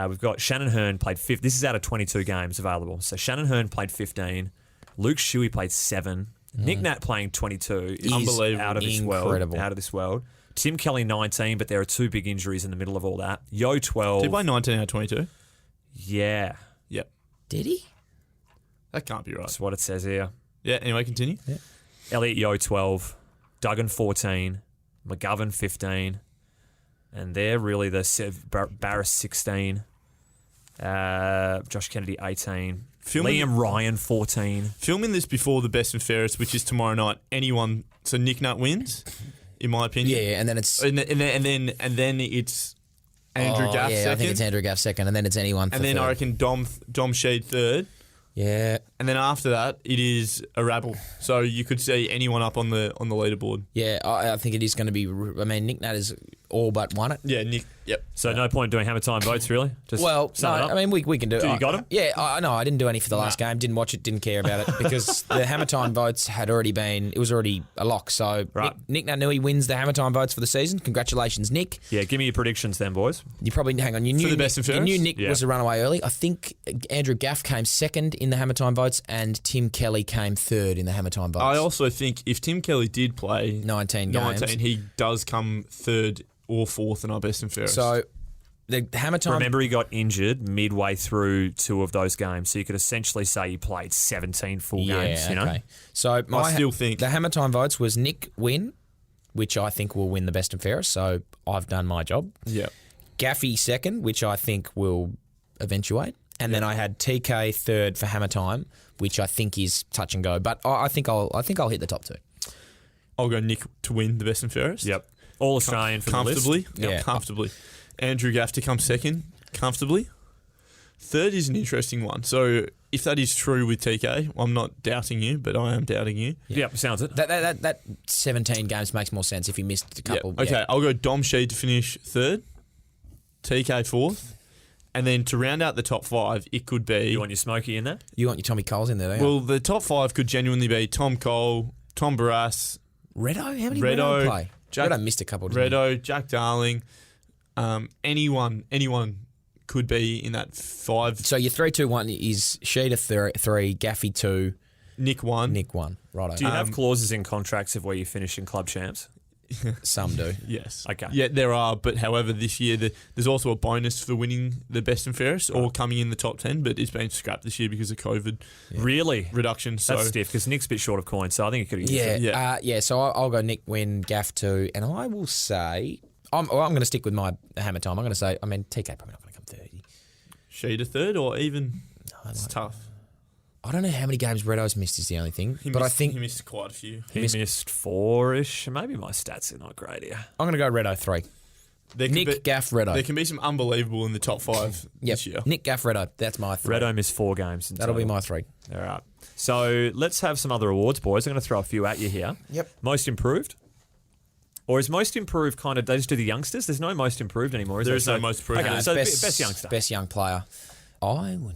A: we've got Shannon Hearn played 5. This is out of 22 games available. So Shannon Hearn played 15. Luke Shuey played 7. Nick Nat playing 22 is
B: Unbelievable.
A: out of this
B: Incredible.
A: world. Out of this world. Tim Kelly 19, but there are 2 big injuries in the middle of all that. Yo 12.
C: Did he play 19 out of 22?
A: Yeah,
C: Yep.
B: Did he?
C: That can't be right.
A: that's what it says here.
C: Yeah, anyway, continue.
B: Yeah.
A: Elliot Yo 12, Duggan 14, McGovern 15, and they're really Barris 16, Josh Kennedy 18, Liam Ryan 14.
C: Filming this before the best and fairest, which is tomorrow night. So Nick Nut wins, in my opinion.
B: Yeah, and then it's
C: and then it's Andrew Gaff second.
B: I think it's Andrew Gaff second, and then it's anyone.
C: And then
B: third.
C: I reckon Dom Sheed third.
B: Yeah.
C: And then after that, it is a rabble. So you could see anyone up on the leaderboard.
B: Yeah, I think it is going to be. I mean, Nick Nat has all but won it.
C: Yeah, Nick. Yep.
A: So no point doing hammer time votes, really? Just
B: Well, no,
A: sum it up.
B: I mean, we can do it.
A: So you got him?
B: Yeah, I didn't do any for the last game. Didn't watch it, didn't care about it because the Hammer Time votes had already been, it was already a lock. So
A: Right.
B: Nick Nat wins the Hammer Time votes for the season. Congratulations, Nick.
A: Yeah, give me your predictions then, boys.
B: You probably, hang on, you knew
C: the best and
B: you
C: fairest?
B: knew Nick
A: Yeah.
B: was a runaway early. I think Andrew Gaff came second in the Hammer Time votes and Tim Kelly came third in the Hammer Time votes.
C: I also think if Tim Kelly did play
B: 19 games.
C: he does come third or fourth in our best and fairest.
B: So the Hammer Time...
A: Remember, he got injured midway through 2 of those games, so you could essentially say he played 17 full games. You know,
B: okay. So
C: I still think
B: the Hammer Time votes was Nick win, which I think will win the best and fairest. So I've done my job.
C: yeah.
B: Gaffy second, which I think will eventuate, and then I had TK third for Hammer Time, which I think is touch and go. But I think I'll hit the top 2.
C: I'll go Nick to win the best and fairest.
A: Yep, all Australian for
C: Comfortably.
A: the list.
C: Yep,
B: Yeah.
C: comfortably. Andrew Gaff to come second, comfortably. Third is an interesting one. So if that is true with TK, I'm not doubting you, but I am doubting you.
A: Yep, sounds it.
B: That 17 games makes more sense if he missed a couple.
C: Yep. Okay, I'll go Dom Sheed to finish third, TK fourth, and then to round out the top 5, it could be...
A: You want your Smokey in there?
B: You want your Tommy Coles in there, don't you?
C: Well, the top 5 could genuinely be Tom Cole, Tom Barras,
B: Reddo? How many
C: Reddo,
B: Reddo play? Reddo missed a couple, didn't he?
C: Reddo, Jack Darling, anyone could be in that 5.
B: So your 3-2-1 is Sheeta 3, Gaffy 2,
C: Nick 1.
B: Nick 1. Righto.
A: Do you have clauses in contracts of where you finish in club champs?
B: Some do.
C: Yes.
A: Okay.
C: Yeah, there are, but however, this year there's also a bonus for winning the best and fairest or coming in the top 10, but it's been scrapped this year because of COVID
A: Really?
C: reduction. So
A: That's stiff because Nick's a bit short of coin, so I think it could have used
B: Yeah,
A: it.
C: Yeah.
B: so I'll go Nick win, Gaff 2, and I will say I'm going to stick with my Hammer Time. I'm going to say, TK probably not going to come 30.
C: Sheeta third or even it's tough.
B: I don't know how many games Reddo's missed is the only thing, I think
C: he missed quite a few.
A: He missed 4-ish. Maybe my stats are not great here.
B: I'm going to go Reddo 3.
C: There can
B: Nick,
C: be,
B: Gaff, Reddo.
C: there can be some unbelievable in the top 5
B: Yep.
C: this year.
B: Nick, Gaff, Reddo. That's my 3.
A: Reddo missed 4 games. in
B: That'll be
A: total.
B: my 3.
A: All right. So let's have some other awards, boys. I'm going to throw a few at you here.
B: Yep.
A: Most improved? Or is most improved kind of, they just do the youngsters? There's no most improved anymore, is
C: There
A: there?
C: is no most improved.
A: Okay,
C: No,
A: so best youngster.
B: Best young player. I would...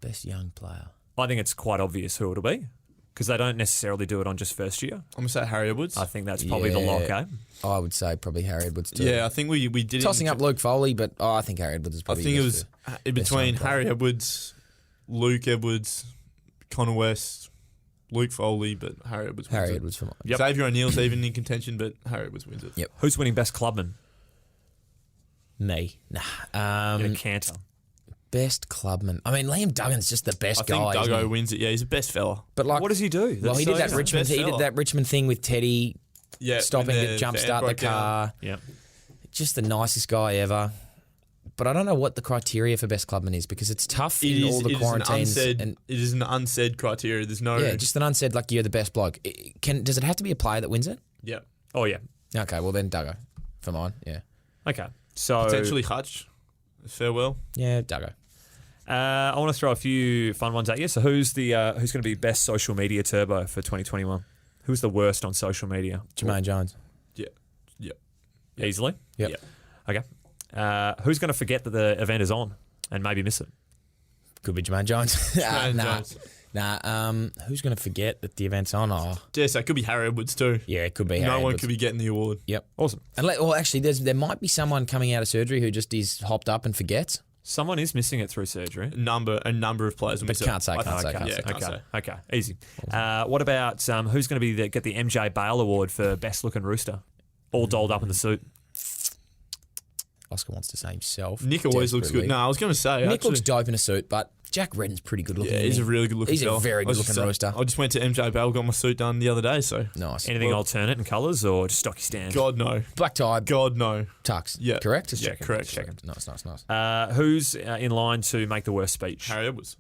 B: Best young player.
A: I think it's quite obvious who it'll be because they don't necessarily do it on just first year.
C: I'm going to say Harry Edwards.
A: I think that's probably the lock, eh?
B: I would say probably Harry Edwards too.
C: Yeah, I think we did
B: Tossing
C: it.
B: up Luke Foley, but I think Harry Edwards is
C: I
B: probably
C: think it
B: the
C: was
B: best
C: in between
B: young player.
C: Harry Edwards, Luke Edwards, Connor West, Luke Foley, but Harry Edwards wins
B: Harry
C: it.
B: Edwards for mine.
A: Yep.
C: Xavier O'Neill's even in contention, but Harry Edwards wins it.
B: Yep.
A: Who's winning best clubman?
B: Me. Nah.
A: Get a canter.
B: Best clubman. I mean, Liam Duggan's just the best
C: I
B: guy.
C: think
B: isn't
C: Duggo
B: he?
C: wins it. Yeah, he's the best fella.
B: But like,
A: What does he do?
B: well, he did that Richmond.
C: Best
B: He did
C: fella.
B: that Richmond thing with Teddy,
C: Yeah,
B: stopping
C: when
B: to
C: the
B: jumpstart
C: van
B: the
C: broke down.
B: car.
A: Yeah.
B: Just the nicest guy ever. But I don't know what the criteria for best clubman is because it's tough in all the quarantines.
C: It is an unsaid criteria. There's no.
B: Yeah, just an unsaid like you're the best bloke. Does it have to be a player that wins it?
C: Yeah.
A: Oh, yeah.
B: Okay, well then Duggo for mine. Yeah,
A: Okay. So
C: Potentially Hutch. Farewell.
B: yeah, Duggo.
A: I want to throw a few fun ones at you. So who's going to be best social media turbo for 2021? Who's the worst on social media?
B: Jermaine Jones.
C: Yeah. Yeah.
A: Easily?
B: Yep.
C: Yeah.
A: Okay. Who's going to forget that the event is on and maybe miss it?
B: Could be Jermaine Jones.
C: Jermaine
B: nah,
C: Jones.
B: nah. Who's going to forget that the event's on? Oh,
C: Yes, that could be Harry Edwards too.
B: yeah, it could be.
C: No
B: Harry
C: one
B: Edwards.
C: could be getting the award.
B: Yep.
A: Awesome.
B: Well, actually, there might be someone coming out of surgery who just is hopped up and forgets.
A: Someone is missing it through surgery.
C: A number of players. will
B: But
C: miss it.
B: can't say,
C: I
B: can't
C: think.
B: say, can't
C: Yeah,
B: say.
C: can't say.
A: Okay. Easy. What about who's going to get the MJ Bale Award for best looking rooster? All dolled up in the suit.
B: Oscar wants to say himself.
C: Nick always looks good.
B: desperately.
C: No, I was going to say
B: Nick
C: actually,
B: looks dope in a suit, but Jack Redden's pretty good looking.
C: yeah, he's a really good looking.
B: He's a
C: fella.
B: very
C: I was
B: good
C: just
B: looking
C: saying,
B: rooster.
C: I just went to MJ Bell, got my suit done the other day. So
B: Nice.
A: Anything alternate in colours or just stocky stand?
C: God no,
B: Black tie,
C: God no.
B: tux.
C: Yeah.
B: Correct?
A: Just
C: Yeah,
A: checking.
C: correct.
A: Just checking.
B: Nice.
A: Who's in line to make the worst speech?
C: Harry Edwards.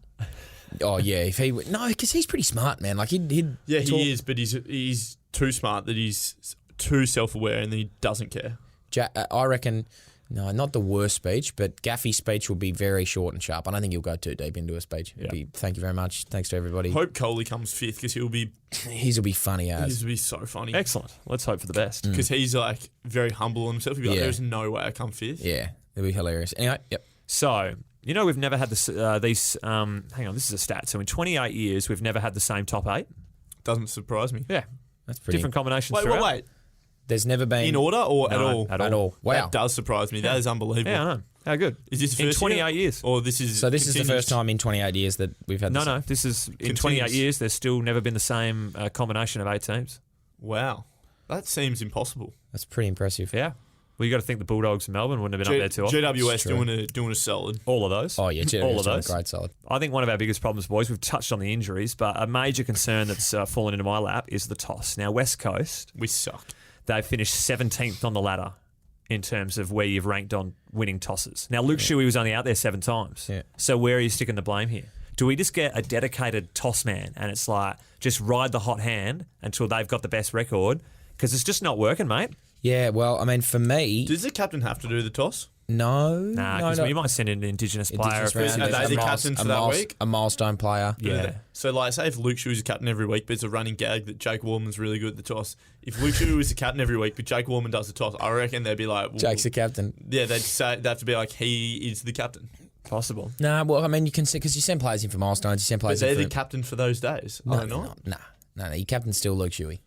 B: Oh, yeah. If he no, because he's pretty smart, man. Like, he'd
C: Yeah,
B: talk-
C: he is, but he's too smart that he's too self-aware and then he doesn't care.
B: I reckon, no, not the worst speech, but Gaffey's speech will be very short and sharp. I don't think he'll go too deep into a speech. It'll be, thank you very much. Thanks to everybody.
C: Hope Coley comes fifth because
B: His will be funny
C: he'll
B: as.
C: be so funny.
A: Excellent. Let's hope for the best.
C: Because he's like very humble on himself. He'll be like,
B: Yeah.
C: there's no way I come fifth.
B: Yeah, it'll be hilarious. Anyway, yep.
A: So, we've never had this. Hang on, this is a stat. So, in 28 years, we've never had the same top 8.
C: Doesn't surprise me.
A: Yeah.
B: That's pretty.
A: Different combinations
C: Wait,
A: throughout.
C: wait.
B: There's never been.
C: In order or
A: No,
C: at all?
A: At all.
B: Wow.
C: That does surprise me. That is unbelievable.
A: Yeah, I know. How good.
C: Is this the
A: in
C: first
A: 28
C: year?
A: years?
C: Or this is
B: So this is the
C: continues?
B: first time in 28 years that we've had this.
A: No. This is in 28 years. There's still never been the same combination of 8 teams.
C: Wow. That seems impossible.
B: That's pretty impressive.
A: Yeah. Well, you got to think the Bulldogs and Melbourne wouldn't have been up there too often.
C: GWS
B: It's true.
C: doing a solid.
A: All of those.
B: Oh, yeah.
A: All of those.
B: Great solid.
A: I think one of our biggest problems, boys, we've touched on the injuries, but a major concern that's fallen into my lap is the toss. Now, West Coast,
C: We suck.
A: they finished 17th on the ladder in terms of where you've ranked on winning tosses. Now, Luke Shuey was only out there 7 times.
B: Yeah.
A: So where are you sticking the blame here? Do we just get a dedicated toss man and it's like just ride the hot hand until they've got the best record? Because it's just not working, mate.
B: Yeah, well, I mean, for me,
C: Does the captain have to do the toss?
B: no.
A: Nah,
B: no,
A: because
B: no.
A: you might send in an Indigenous player.
B: Indigenous
A: if it's-
B: round,
C: Are they the
B: a
C: captain for that
B: miles-
C: week?
B: A milestone player.
A: Yeah.
C: So, like, say if Luke Shuey was a captain every week, but it's a running gag that Jake Warman's really good at the toss. If Luke Shuey was the captain every week, but Jake Warman does the toss, I reckon they'd be like, well,
B: Jake's the captain.
C: yeah, they'd have to be like, he is the captain.
A: Possible.
B: Nah, well, I mean, you can see, because you send players in for milestones, you send
C: But
B: players
C: they're
B: in
C: the
B: for...
C: captain for those days. Are they not?
B: No, your captain's still Luke Shuey.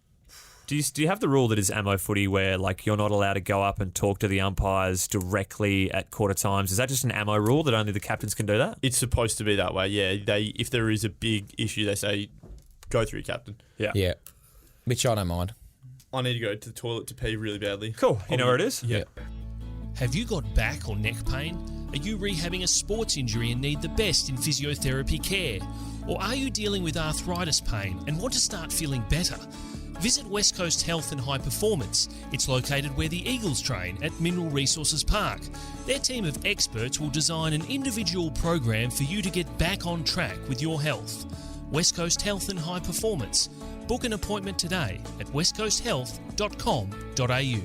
A: Do you have the rule that is ammo footy where like you're not allowed to go up and talk to the umpires directly at quarter times? Is that just an ammo rule that only the captains can do that?
C: It's supposed to be that way, yeah. If there is a big issue, they say, go through your captain.
B: Yeah. Which I don't mind.
C: I need to go to the toilet to pee really badly.
A: Cool. You know where it is?
C: Yeah.
D: Have you got back or neck pain? Are you rehabbing a sports injury and need the best in physiotherapy care? Or are you dealing with arthritis pain and want to start feeling better? Visit West Coast Health and High Performance. It's located where the Eagles train at Mineral Resources Park. Their team of experts will design an individual program for you to get back on track with your health. West Coast Health and High Performance. Book an appointment today at westcoasthealth.com.au.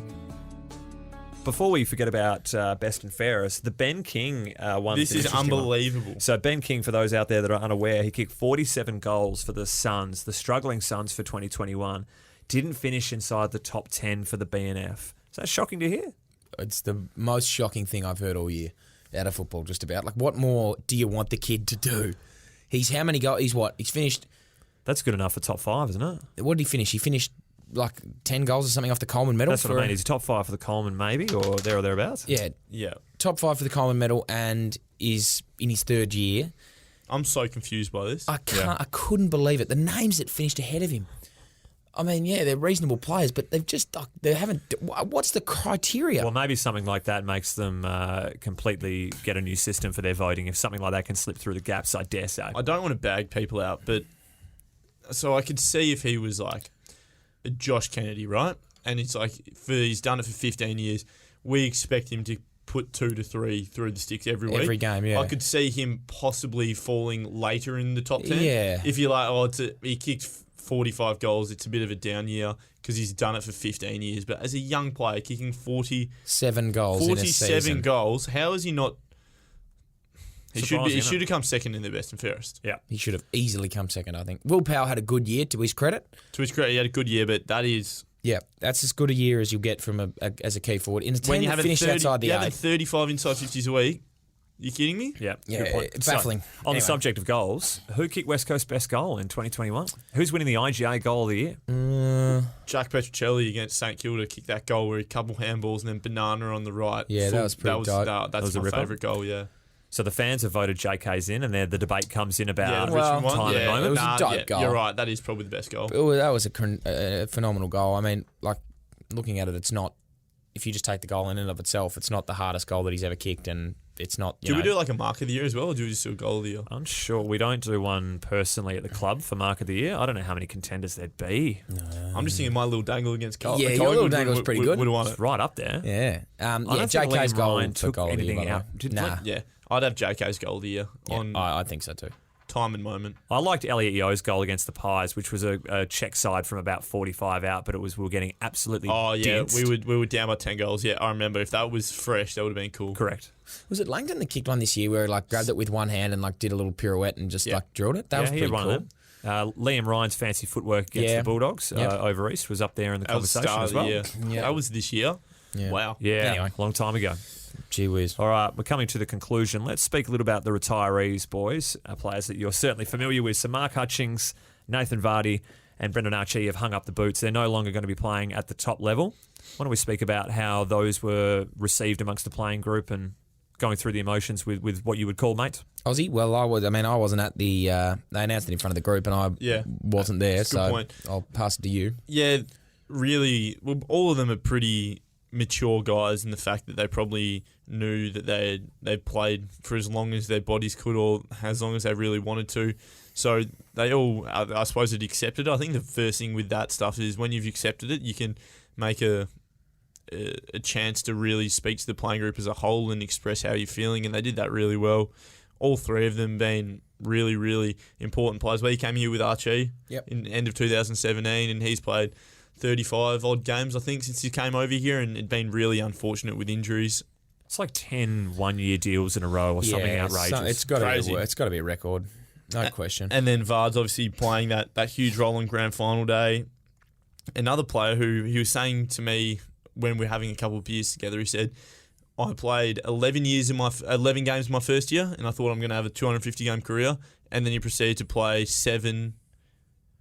A: Before we forget about best and fairest, the Ben King one.
C: This is unbelievable.
A: So Ben King, for those out there that are unaware, he kicked 47 goals for the Suns, the struggling Suns for 2021. Didn't finish inside the top 10 for the BNF. Is that shocking to hear?
B: It's the most shocking thing I've heard all year out of football, just about. Like, what more do you want the kid to do? He's how many goals? He's what? He's finished...
A: That's good enough for top 5, isn't it?
B: What did he finish? He finished like 10 goals or something off the Coleman medal.
A: That's what I mean. He's top 5 for the Coleman, maybe, or there or thereabouts.
B: Yeah,
C: Yeah.
B: top 5 for the Coleman medal and is in his 3rd year.
C: I'm so confused by this.
B: I couldn't believe it. The names that finished ahead of him. I mean, yeah, they're reasonable players, but they haven't. What's the criteria?
A: Well, maybe something like that makes them completely get a new system for their voting. If something like that can slip through the gaps, I dare say.
C: I don't want to bag people out, but so I could see if he was like a Josh Kennedy, right? And it's like he's done it for 15 years. We expect him to put 2 to 3 through the sticks every week.
B: Every game, yeah.
C: I could see him possibly falling later in the top 10.
B: Yeah.
C: If you're like, he kicked 45 goals, it's a bit of a down year because he's done it for 15 years. But as a young player, kicking
B: 47 goals in a season.
C: 47 goals, how is he not... He
A: Surprising,
C: should have come second in the best and fairest.
A: Yeah.
B: He should have easily come second, I think. Will Powell had a good year, to his credit.
C: To his credit, he had a good year, but that is...
B: Yeah, that's as good a year as you'll get from as a key forward. In a team that finished outside the 8.
C: 35 inside 50s a week, you kidding me?
A: Yeah,
B: Yeah,
A: good point.
B: baffling.
A: So, on the subject of goals, who kicked West Coast best goal in 2021? Who's winning the IGA goal of the year?
C: Jack Petrocelli against St Kilda kicked that goal where he couple handballs and then banana on the right.
B: Yeah, that was pretty dope.
C: That's my favourite goal, yeah.
A: So the fans have voted JK's in, and then the debate comes in about
C: Richmond one.
A: time and moment.
B: It was a dope goal.
C: You're right, that is probably the best goal.
B: That was a phenomenal goal. I mean, like, looking at it, it's not, if you just take the goal in and of itself, it's not the hardest goal that he's ever kicked, and it's not,
C: Do we do like a mark of the year as well, or do we just do a goal of the year?
A: I'm sure we don't do one personally at the club for Mark of the Year. I don't know how many contenders there'd be.
C: I'm just thinking my little dangle against Cole.
B: Yeah, your little dangle was pretty good.
C: Would have won it.
A: It's right up there.
B: Yeah.
A: I don't think
B: JK's
A: Liam
B: goal
A: Ryan
B: took goal of the year,
A: anything
B: by the
A: out.
B: way.
A: Did
B: Nah.
C: Yeah, I'd have JK's goal of the year on
B: I think so too.
C: time and moment.
A: I liked Elliot Yeo's goal against the Pies, which was a check side from about 45 out, but we were getting absolutely dinsed.
C: we were down by 10 goals. Yeah, I remember. If that was fresh, that would have been cool.
A: Correct.
B: Was it Langdon that kicked one this year where he like grabbed it with one hand and like did a little pirouette and just like drilled it? That was
A: he
B: pretty
A: had one
B: cool.
A: of them. Liam Ryan's fancy footwork against the Bulldogs over East was up there in the
C: That was the
A: conversation
C: start
A: as
C: of the
A: well.
C: year.
B: Yeah.
C: That was this year.
B: Yeah.
C: Wow.
A: Yeah,
B: Anyway.
A: long time ago.
B: Gee whiz.
A: All right, we're coming to the conclusion. Let's speak a little about the retirees, boys, players that you're certainly familiar with. So Mark Hutchings, Nathan Vardy and Brendan Archie have hung up the boots. They're no longer going to be playing at the top level. Why don't we speak about how those were received amongst the playing group and going through the emotions with what you would call mates?
B: Aussie? Well, I wasn't at the... they announced it in front of the group and I wasn't there,
C: That's a good
B: so
C: point.
B: I'll pass it to you.
C: Yeah, really, well, all of them are pretty mature guys in the fact that they probably knew that they played for as long as their bodies could or as long as they really wanted to. So they all, I suppose, had accepted it. I think the first thing with that stuff is when you've accepted it, you can make a chance to really speak to the playing group as a whole and express how you're feeling, and they did that really well. All three of them being really, really important players. He came here with Archie in the end of 2017, and he's played 35 odd games, I think, since he came over here, and it'd been really unfortunate with injuries.
A: It's like 10 one-year deals in a row or something outrageous.
B: It's got to be a record. No question.
C: And then Vard's obviously playing that huge role on grand final day. Another player who he was saying to me when we were having a couple of beers together, he said, I played 11 games in my first year, and I thought I'm going to have a 250-game career. And then he proceeded to play 7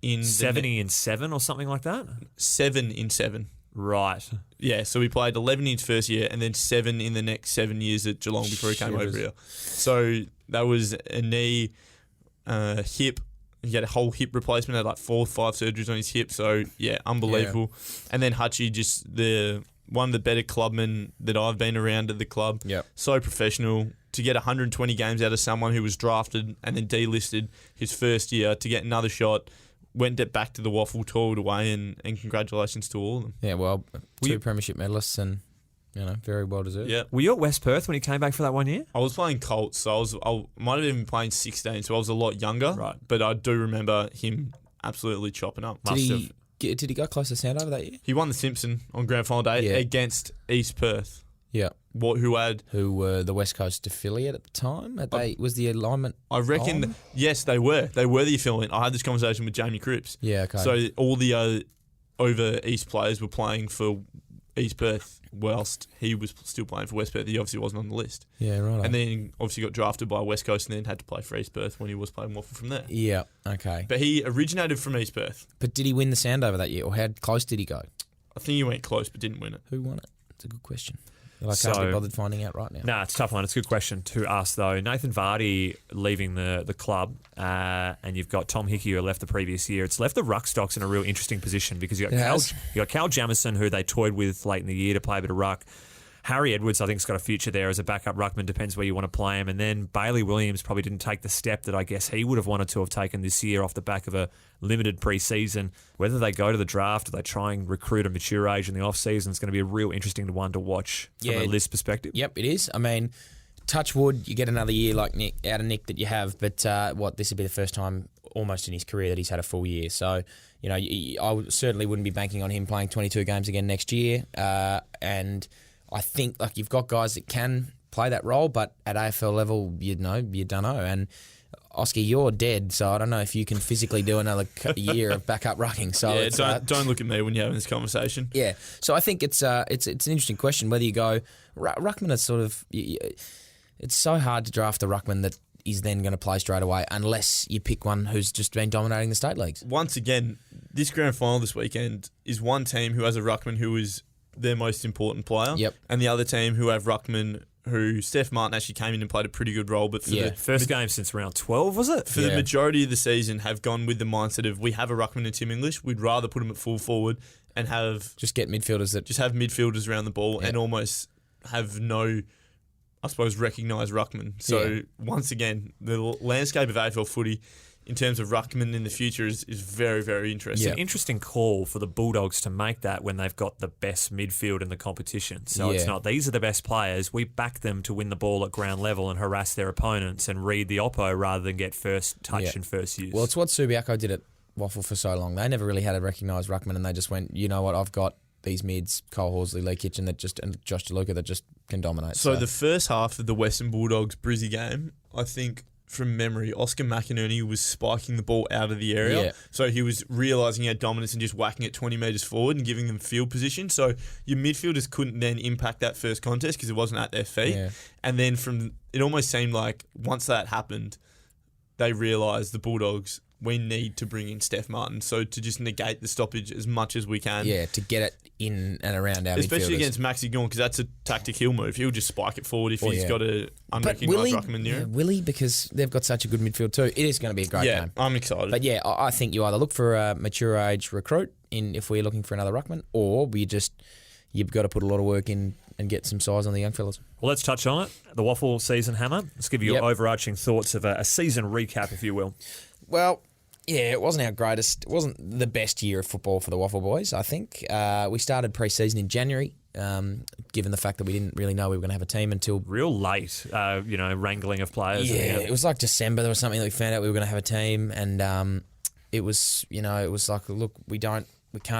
C: in
A: 70 in 7 or something like that?
C: 7 in 7.
A: Right.
C: Yeah, so he played 11 in his first year and then 7 in the next 7 years at Geelong before he came over here. So that was a knee, hip. He had a whole hip replacement, had like 4 or 5 surgeries on his hip. So, yeah, unbelievable. Yeah. And then Hutchie, just one of the better clubmen that I've been around at the club.
B: Yep.
C: So professional. To get 120 games out of someone who was drafted and then delisted his first year, to get another shot, went back to the WAFL, toured away, and congratulations to all of them.
B: Yeah, well, 2 premiership medalists and, very well deserved.
C: Yeah.
A: Were you at West Perth when he came back for that 1 year?
C: I was playing Colts, so I might have even been playing 16, so I was a lot younger.
A: Right.
C: But I do remember him absolutely chopping up.
B: Did he go close to Sandover that year?
C: He won the Simpson on grand final day against East Perth.
B: Yeah.
C: Who
B: were the West Coast affiliate at the time? Was the alignment?
C: I reckon, yes, they were. They were the affiliate. I had this conversation with Jamie Cripps.
B: Yeah, okay.
C: So all the over East players were playing for East Perth whilst he was still playing for West Perth. He obviously wasn't on the list.
B: Yeah, right.
C: And then obviously got drafted by West Coast and then had to play for East Perth when he was playing WAFL from there.
B: Yeah, okay.
C: But he originated from East Perth.
B: But did he win the Sandover that year, or how close did he go?
C: I think he went close but didn't win it.
B: Who won it? It's a good question. Well, I can't be bothered finding out right now.
A: Nah, it's a tough one. It's a good question to ask, though. Nathan Vardy leaving the club, and you've got Tom Hickey, who left the previous year. It's left the ruck stocks in a real interesting position because you got Cal Jamison, who they toyed with late in the year to play a bit of ruck. Harry Edwards, I think, has got a future there as a backup ruckman. Depends where you want to play him. And then Bailey Williams probably didn't take the step that I guess he would have wanted to have taken this year off the back of a limited pre-season. Whether they go to the draft or they try and recruit a mature age in the off-season is going to be a real interesting one to watch from a list perspective.
B: Yep, it is. I mean, touch wood, you get another year like out of Nick that you have. But this would be the first time almost in his career that he's had a full year. So, I certainly wouldn't be banking on him playing 22 games again next year. And I think you've got guys that can play that role, but at AFL level, you don't know. And Oscar, you're dead, so I don't know if you can physically do another year of backup rucking. So
C: don't look at me when you're having this conversation.
B: Yeah, so I think it's an interesting question whether you go ruckman. Is sort of it's so hard to draft a ruckman that is then going to play straight away unless you pick one who's just been dominating the state leagues.
C: Once again, this grand final this weekend is one team who has a ruckman who is their most important player.
B: Yep.
C: And the other team who have ruckman who Steph Martin actually came in and played a pretty good role. But for the
A: first game since round 12, was it?
C: For the majority of the season have gone with the mindset of we have a ruckman in Tim English. We'd rather put him at full forward and have...
B: Just get midfielders that...
C: Just have midfielders around the ball and almost have no, I suppose, recognised ruckman. So once again, the landscape of AFL footy in terms of ruckman in the future is very, very interesting.
A: It's an interesting call for the Bulldogs to make that when they've got the best midfield in the competition. So it's not, these are the best players. We back them to win the ball at ground level and harass their opponents and read the oppo rather than get first touch and first use.
B: Well, it's what Subiaco did at WAFL for so long. They never really had a recognised ruckman and they just went, you know what, I've got these mids, Cole Horsley, Lee Kitchen, and Josh DeLuca that just can dominate.
C: So the first half of the Western Bulldogs Brizzy game, I think... From memory, Oscar McInerney was spiking the ball out of the area.
B: Yeah.
C: So he was realising he had dominance and just whacking it 20 metres forward and giving them field position. So your midfielders couldn't then impact that first contest because it wasn't at their feet.
B: Yeah.
C: And then it almost seemed like once that happened, they realised, the Bulldogs, we need to bring in Steph Martin. So to just negate the stoppage as much as we can.
B: Yeah, to get it in and around our
C: especially
B: midfielders. Against
C: Maxi Gawn, because that's a tactic he'll move. He'll just spike it forward if he's got an unrecognised ruckman near him.
B: Will he? Because they've got such a good midfield too. It is going to be a great game.
C: I'm excited.
B: But I think you either look for a mature age recruit if we're looking for another ruckman, or you've got to put a lot of work in and get some size on the young fellas.
A: Well, let's touch on it. The WAFL season hammer. Let's give you your overarching thoughts of a season recap, if you will.
B: Well, yeah, it wasn't our greatest. It wasn't the best year of football for the WAFL boys, I think. We started pre-season in January, given the fact that we didn't really know we were going to have a team until...
A: Real late, wrangling of players.
B: Yeah, it was like December. There was something that we found out we were going to have a team, and it was like, look, we can't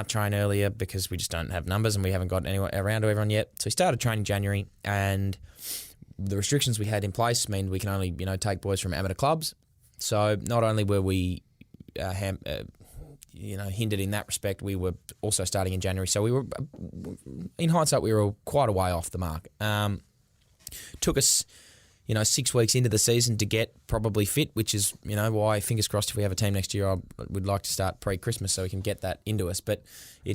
B: train earlier because we just don't have numbers and we haven't got anyone around to everyone yet. So we started training January, and the restrictions we had in place mean we can only, take boys from amateur clubs. So not only were we... hindered in that respect, we were also starting in January. So we were, in hindsight, we were quite a way off the mark. Took us, 6 weeks into the season to get probably fit, which is, why, fingers crossed, if we have a team next year, I would like to start pre-Christmas so we can get that into us. But we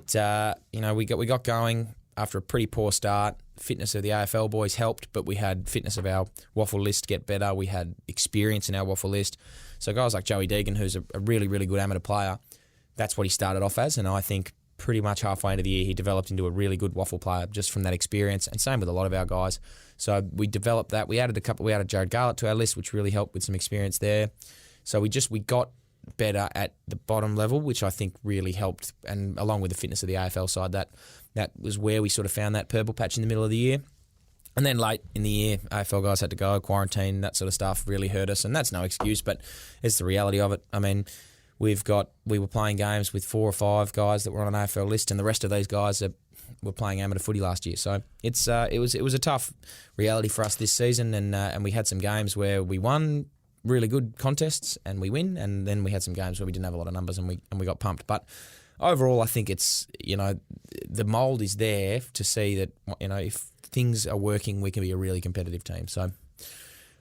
B: got going after a pretty poor start. Fitness of the AFL boys helped, but we had fitness of our WAFL list get better. We had experience in our WAFL list. So guys like Joey Deegan, who's a really, really good amateur player, that's what he started off as. And I think pretty much halfway into the year, he developed into a really good WAFL player just from that experience. And same with a lot of our guys. So we developed that. We added Jared Garlett to our list, which really helped with some experience there. So we got better at the bottom level, which I think really helped. And along with the fitness of the AFL side, that was where we sort of found that purple patch in the middle of the year. And then late in the year, AFL guys had to go, quarantine, that sort of stuff really hurt us. And that's no excuse, but it's the reality of it. I mean, we were playing games with 4 or 5 guys that were on an AFL list, and the rest of these guys were playing amateur footy last year. So it was a tough reality for us this season, and we had some games where we won really good contests and we win, and then we had some games where we didn't have a lot of numbers and we got pumped. But overall, I think it's, the mould is there to see that, if things are working, we can be a really competitive team. So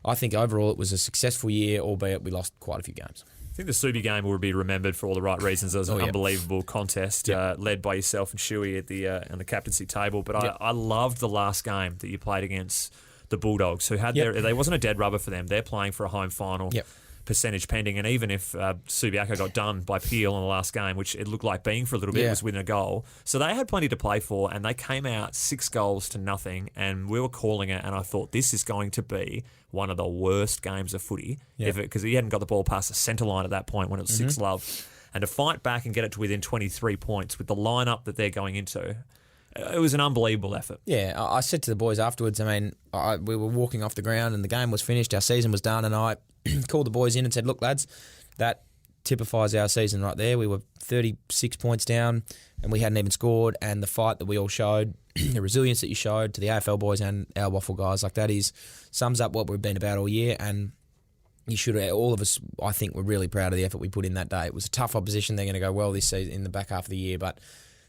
B: I think overall it was a successful year, albeit we lost quite a few games.
A: I think the Subi game will be remembered for all the right reasons. It was an unbelievable contest led by yourself and Shuey at the on the captaincy table. But I loved the last game that you played against the Bulldogs, who had they wasn't a dead rubber for them. They're playing for a home final. Percentage pending, and even if Subiaco got done by Peel in the last game, which it looked like being for a little bit, was within a goal. So they had plenty to play for, and they came out 6 goals to nothing, and we were calling it, and I thought this is going to be one of the worst games of footy, because he hadn't got the ball past the centre line at that point when it was 6-love. And to fight back and get it to within 23 points with the lineup that they're going into, it was an unbelievable effort.
B: Yeah, I said to the boys afterwards, I mean, we were walking off the ground and the game was finished, our season was done, and I called the boys in and said, look, lads, that typifies our season right there. We were 36 points down and we hadn't even scored, and the fight that we all showed, the resilience that you showed to the AFL boys and our WAFL guys, like that sums up what we've been about all year, and you should, all of us, I think, were really proud of the effort we put in that day. It was a tough opposition. They're going to go well this season in the back half of the year, but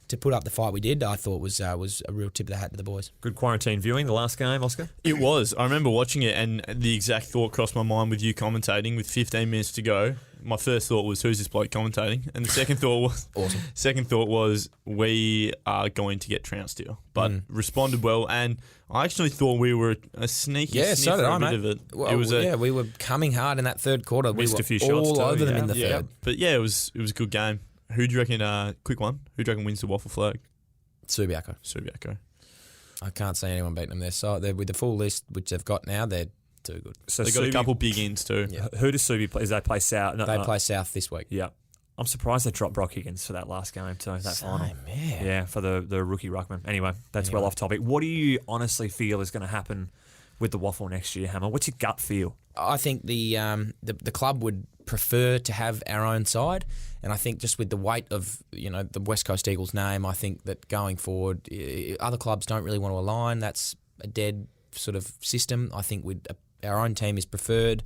B: to put up the fight we did, I thought was a real tip of the hat to the boys.
A: Good quarantine viewing, the last game, Oscar?
C: It was. I remember watching it, and the exact thought crossed my mind with you commentating with 15 minutes to go. My first thought was, who's this bloke commentating? And the second thought was, Second thought was, we are going to get trounced here. But responded well, and I actually thought we were a sneaky
B: so did I,
C: bit
B: mate.
C: of it.
B: Well,
C: It was
B: we were coming hard in that third quarter.
A: Missed
B: we were
A: a few shots
B: all
A: too,
B: over them in the third.
C: But yeah, it was a good game. Who do you reckon? Quick one. Who do you reckon wins the WAFL flag?
B: Subiaco. I can't see anyone beating them there. So they're with the full list, which they've got now, they're too good.
A: So
C: They've got a couple big ins too.
B: Yeah.
A: Who does Subi play? Is they play South?
B: They play South this week.
A: Yeah. I'm surprised they dropped Brock Higgins for that last game too, that final. Yeah, for the rookie ruckman. Anyway, that's well off topic. What do you honestly feel is going to happen with the WAFL next year, Hammer? What's your gut feel?
B: I think the club would prefer to have our own side, and I think just with the weight of the West Coast Eagles name, I think that going forward, other clubs don't really want to align. That's a dead sort of system. I think our own team is preferred,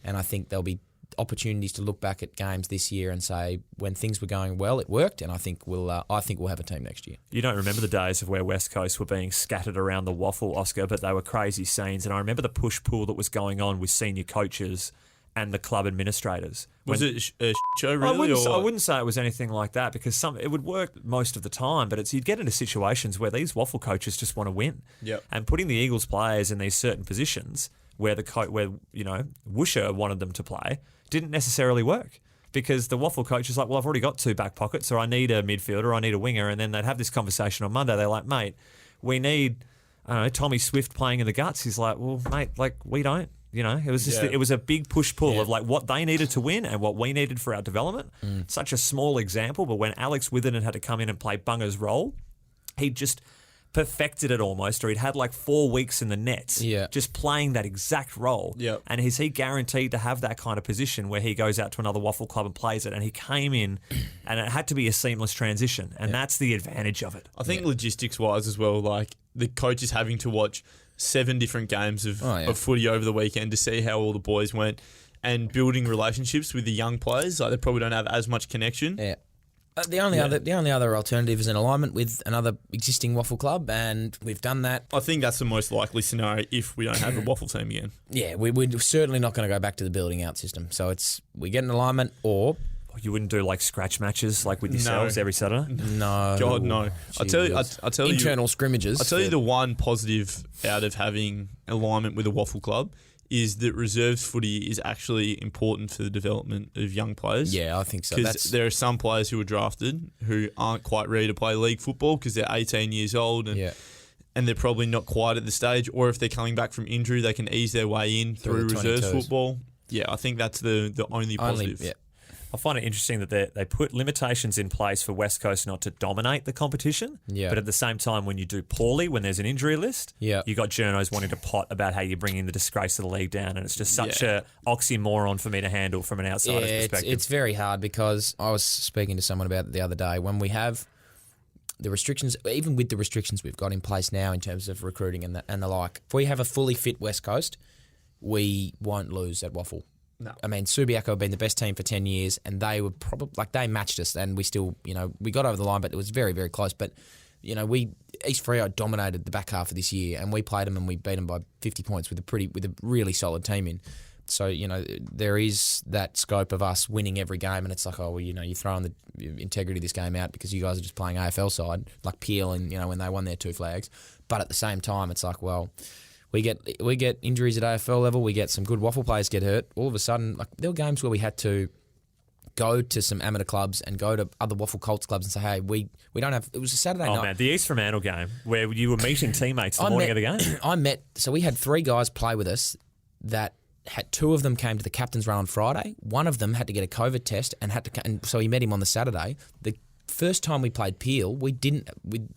B: and I think there'll be opportunities to look back at games this year and say when things were going well, it worked, and I think we'll have a team next year.
A: You don't remember the days of where West Coast were being scattered around the WAFL, Oscar, but they were crazy scenes, and I remember the push-pull that was going on with senior coaches and the club administrators.
C: Was it a show really?
A: I wouldn't say it was anything like that, because it would work most of the time, but you'd get into situations where these WAFL coaches just want to win.
C: Yep.
A: And putting the Eagles players in these certain positions where Woosha wanted them to play didn't necessarily work, because the WAFL coach is like, well, I've already got 2 back pockets, or I need a midfielder, or I need a winger, and then they'd have this conversation on Monday. They're like, mate, we need, I don't know, Tommy Swift playing in the guts. He's like, well, mate, we don't. It was just it was a big push-pull of what they needed to win and what we needed for our development. Such a small example, but when Alex Witherden had to come in and play Bunga's role, he just perfected it almost, or he'd had 4 weeks in the nets just playing that exact role.
C: Yep.
A: And is he guaranteed to have that kind of position where he goes out to another WAFL club and plays it? And he came in and it had to be a seamless transition, and that's the advantage of it.
C: I think logistics-wise as well, the coach is having to watch 7 different games of footy over the weekend to see how all the boys went, and building relationships with the young players. They probably don't have as much connection.
B: Yeah. The only other alternative is an alignment with another existing WAFL club, and we've done that.
C: I think that's the most likely scenario if we don't have a WAFL team again.
B: Yeah, we're certainly not going to go back to the building out system. So we get an alignment, or
A: you wouldn't do scratch matches with yourselves every Saturday?
B: No.
C: God, no. I tell you,
B: internal scrimmages.
C: I tell you the one positive out of having alignment with a WAFL club is that reserves footy is actually important for the development of young players.
B: Yeah, I think so.
C: Because there are some players who are drafted who aren't quite ready to play league football because they're 18 years old and they're probably not quite at the stage, or if they're coming back from injury, they can ease their way in through reserves football. Yeah, I think that's the only positive.
A: I find it interesting that they put limitations in place for West Coast not to dominate the competition.
B: Yeah.
A: But at the same time, when you do poorly, when there's an injury list, you got journos wanting to pot about how you're bringing the disgrace of the league down. And it's just such a oxymoron for me to handle from an outsider's perspective.
B: It's very hard, because I was speaking to someone about it the other day. When we have the restrictions, even with the restrictions we've got in place now in terms of recruiting and the like, if we have a fully fit West Coast, we won't lose at WAFL.
C: No.
B: I mean, Subiaco have been the best team for 10 years, and they were probably they matched us, and we still, we got over the line, but it was very, very close. But, East Freo dominated the back half of this year, and we played them and we beat them by 50 points with a really solid team in. So, there is that scope of us winning every game, and it's like, you're throwing the integrity of this game out because you guys are just playing AFL side, like Peel and, when they won their 2 flags. But at the same time, it's like, well, we get injuries at AFL level, we get some good WAFL players get hurt. All of a sudden, like there were games where we had to go to some amateur clubs and go to other WAFL Colts clubs and say, hey, we don't have... It was a Saturday night.
A: Oh, man, the East Fremantle game where you were meeting teammates the morning of the game.
B: So we had 3 guys play with us that had 2 of them came to the captain's run on Friday. One of them had to get a COVID test and so he met him on the Saturday. The first time we played Peel,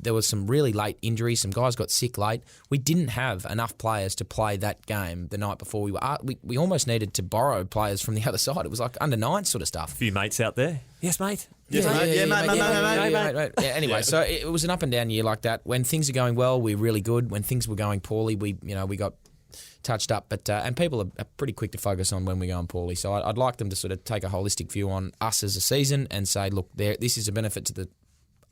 B: there was some really late injuries. Some guys got sick late. We didn't have enough players to play that game the night before. We almost needed to borrow players from the other side. It was like under 9 sort of stuff.
A: A few mates out there. Yes, mate.
C: Yes, mate. Yeah, mate.
B: Yeah, anyway, so it was an up and down year like that. When things are going well, we're really good. When things were going poorly, we got touched up, but and people are pretty quick to focus on when we're going poorly. So I'd like them to sort of take a holistic view on us as a season and say, look, this is a benefit to the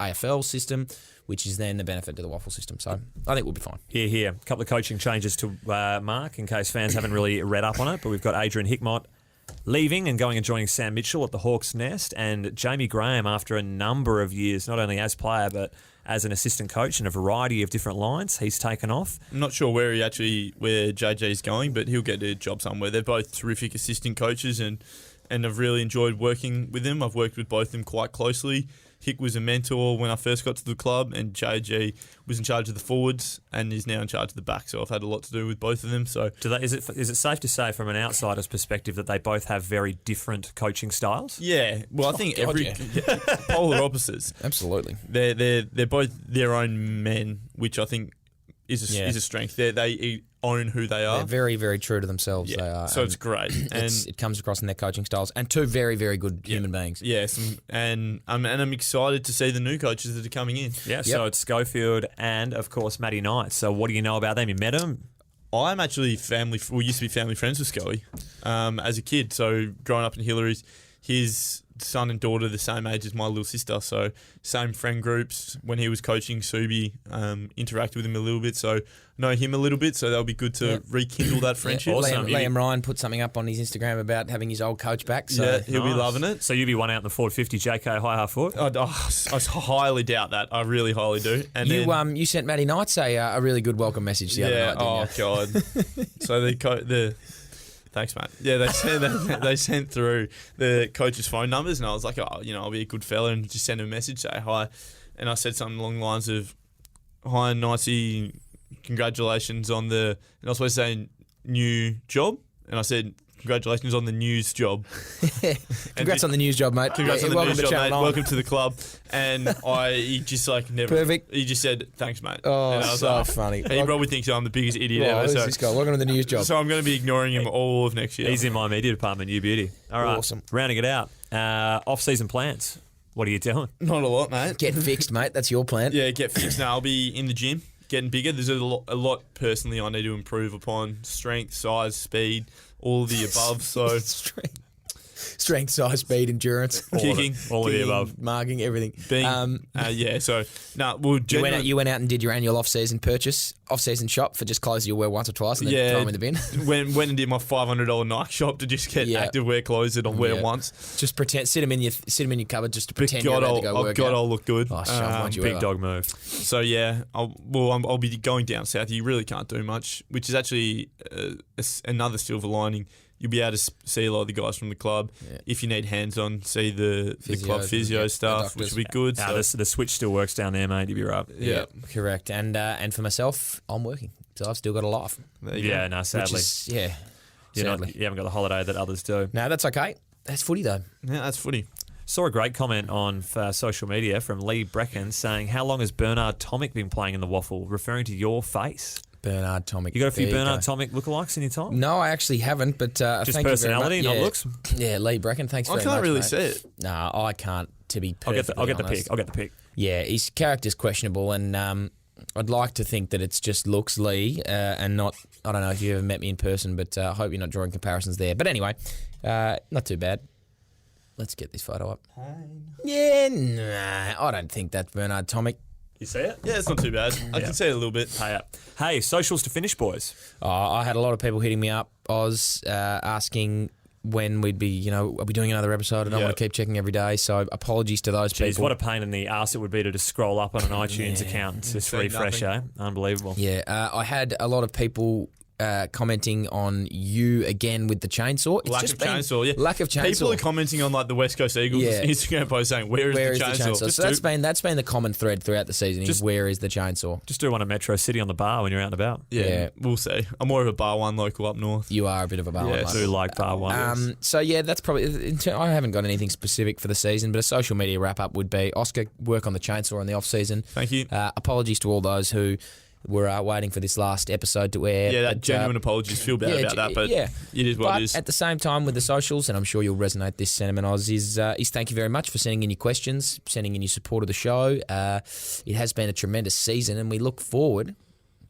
B: AFL system, which is then the benefit to the WAFL system. So I think we'll be fine.
A: Here. A couple of coaching changes to Mark in case fans haven't really read up on it, but we've got Adrian Hickmott leaving and going and joining Sam Mitchell at the Hawks Nest, and Jamie Graham after a number of years, not only as player but as an assistant coach in a variety of different lines, he's taken off.
C: I'm not sure where JJ's going, but he'll get a job somewhere. They're both terrific assistant coaches, and I've really enjoyed working with them. I've worked with both of them quite closely. Hick was a mentor when I first got to the club, and JJ was in charge of the forwards and is now in charge of the back. So I've had a lot to do with both of them. So
A: is it safe to say from an outsider's perspective that they both have very different coaching styles?
C: Yeah, well, I think polar opposites.
B: Absolutely,
C: they're both their own men, which I think is a strength. They own who they are.
B: They're very, very true to themselves.
C: Yeah.
B: They are.
C: So it's great. And
B: it comes across in their coaching styles. And 2 very, very good human beings.
C: Yes, and I'm excited to see the new coaches that are coming in.
A: Yeah, so it's Schofield and, of course, Matty Knight. So what do you know about them? You met them?
C: I'm actually used to be family friends with Scully as a kid. So growing up in Hillary's, his son and daughter the same age as my little sister, so same friend groups. When he was coaching Subi, interacted with him a little bit, so know him a little bit, so that'll be good to rekindle that friendship.
B: Awesome. Liam Ryan put something up on his Instagram about having his old coach back, so
C: he'll be loving it.
A: So you'll be one out in the 450 JK high half foot?
C: I highly doubt that. I really highly do. And
B: you sent Matty Knights a really good welcome message the other night, didn't you?
C: God. So the thanks, mate. Yeah, they sent through the coach's phone numbers, and I was like, I'll be a good fella and just send him a message, say hi. And I said something along the lines of, hi, Nicey, congratulations on and I was supposed to say new job, and I said, congratulations on the news job.
B: Congrats on the news job, mate.
C: Congrats on the
B: Welcome
C: news
B: to
C: job,
B: Channel
C: mate.
B: 9.
C: Welcome to the club. And he just never.
B: Perfect.
C: He just said, thanks, mate.
B: Oh,
C: and I was
B: so funny.
C: He probably thinks I'm the biggest idiot ever.
B: Who's this guy? Welcome to the news job.
C: So I'm going to be ignoring him all of next year.
A: He's in my media department, you beauty. All right,
B: awesome.
A: Rounding it out. Off-season plans. What are you doing?
C: Not a lot, mate.
B: Get fixed, mate. That's your plan.
C: Yeah, get fixed. Now I'll be in the gym, getting bigger. There's a lot personally I need to improve upon: strength, size, speed, all of the above. So
B: strength, size, speed, endurance,
C: kicking,
A: all of the above,
B: marking, everything.
C: So
B: you went out and did your annual off-season shop for just clothes you'll wear once or twice and then throw them in the bin.
C: went and did my $500 Nike shop to just get active wear clothes that I'll wear once.
B: Just pretend, sit them in your cupboard just to pretend you're about to go work out.
C: I'll look good.
B: Oh, Sean,
A: big dog move.
C: So yeah, I'll be going down south. You really can't do much, which is actually another silver lining. You'll be able to see a lot of the guys from the club. Yeah. If you need hands-on, see the club physio stuff, which will be good.
A: The switch still works down there, mate. You'll be right.
B: Yeah, correct. And for myself, I'm working, so I've still got a life.
A: Yeah, no, sadly.
B: Sadly.
A: You haven't got the holiday that others do.
B: No, that's okay. That's footy, though.
C: Yeah, that's footy.
A: Saw a great comment on social media from Lee Brecken saying, how long has Bernard Tomic been playing in the WAFL, referring to your face?
B: Bernard Tomic.
A: You got a few Bernard Tomic lookalikes in your time?
B: No, I actually haven't, but
A: just
B: thank
A: personality,
B: you very
A: much.
B: Not
A: looks?
B: Yeah, Lee Brecken, thanks very much,
C: I can't really
B: mate.
C: see it.
B: No, I can't, to be perfectly
A: I'll get the
B: honest.
A: pick. I'll get the pick.
B: Yeah, his character's questionable, and I'd like to think that it's just looks, Lee, and not, I don't know if you ever met me in person, but I hope you're not drawing comparisons there. But anyway, not too bad. Let's get this photo up. Yeah, nah, I don't think that's Bernard Tomic.
A: You see it?
C: Yeah, it's not too bad. I can see it a little bit.
A: Hey, socials to finish, boys.
B: I had a lot of people hitting me up, Oz, asking when we'd be, are we doing another episode? I don't want to keep checking every day, so apologies to those people.
A: What a pain in the arse it would be to just scroll up on an iTunes account and just refresh, Unbelievable.
B: Yeah, I had a lot of people commenting on you again with the chainsaw. It's
C: Lack of chainsaw. People are commenting on like the West Coast Eagles Instagram post saying, "Where is the chainsaw?"
B: So that's been the common thread throughout the season. Is where is the chainsaw?
A: Just do one at Metro City on the bar when you're out and about.
C: Yeah, we'll see. I'm more of a bar one local up north.
B: You are a bit of a bar one.
A: I do like bar one.
B: So yeah, that's probably. I haven't got anything specific for the season, but a social media wrap up would be Oscar work on the chainsaw in the off season.
C: Thank you.
B: Apologies to all those who were waiting for this last episode to air.
C: Yeah, genuine apologies. Feel bad about that, but it is what it is.
B: At the same time, with the socials, and I'm sure you'll resonate this sentiment, Oz, is thank you very much for sending in your questions, sending in your support of the show. It has been a tremendous season, and we look forward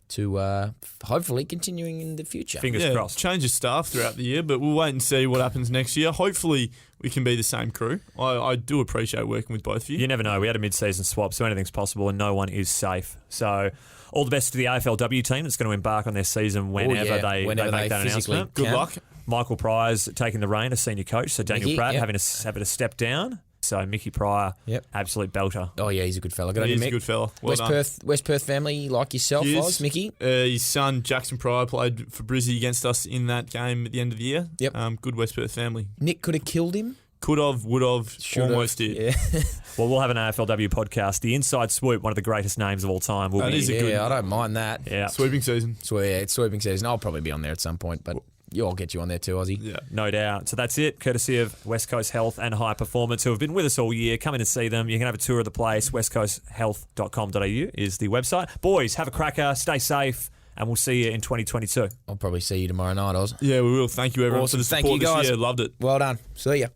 B: to hopefully continuing in the future.
A: Fingers crossed.
C: Change of staff throughout the year, but we'll wait and see what happens next year. Hopefully we can be the same crew. I do appreciate working with both of you.
A: You never know. We had a mid-season swap, so anything's possible, and no one is safe. So all the best to the AFLW team that's going to embark on their season whenever they make that announcement.
C: Good luck.
A: Michael Pryor's taking the reign as senior coach, so Daniel Pratt having to step down. So Mickey Pryor, absolute belter.
B: Oh yeah, he's a good fella.
C: He's a good fella.
B: West Perth family like yourself, Oz, Mickey.
C: His son Jackson Pryor played for Brizzy against us in that game at the end of the year.
B: Yep.
C: Good West Perth family.
B: Nick could have killed him.
C: Could have, would have, almost did.
B: Yeah.
A: Well, we'll have an AFLW podcast. The Inside Swoop, one of the greatest names of all time.
C: That is a good.
B: I don't mind that.
A: Yeah.
C: Sweeping season.
B: It's sweeping season. I'll probably be on there at some point, but I'll get you on there too, Ozzy.
C: Yeah.
A: No doubt. So that's it, courtesy of West Coast Health and High Performance, who have been with us all year. Come in and see them. You can have a tour of the place. westcoasthealth.com.au is the website. Boys, have a cracker. Stay safe. And we'll see you in 2022.
B: I'll probably see you tomorrow night, Oz.
C: Yeah, we will. Thank you, everyone, for the support this year. Loved it.
B: Well done. See ya.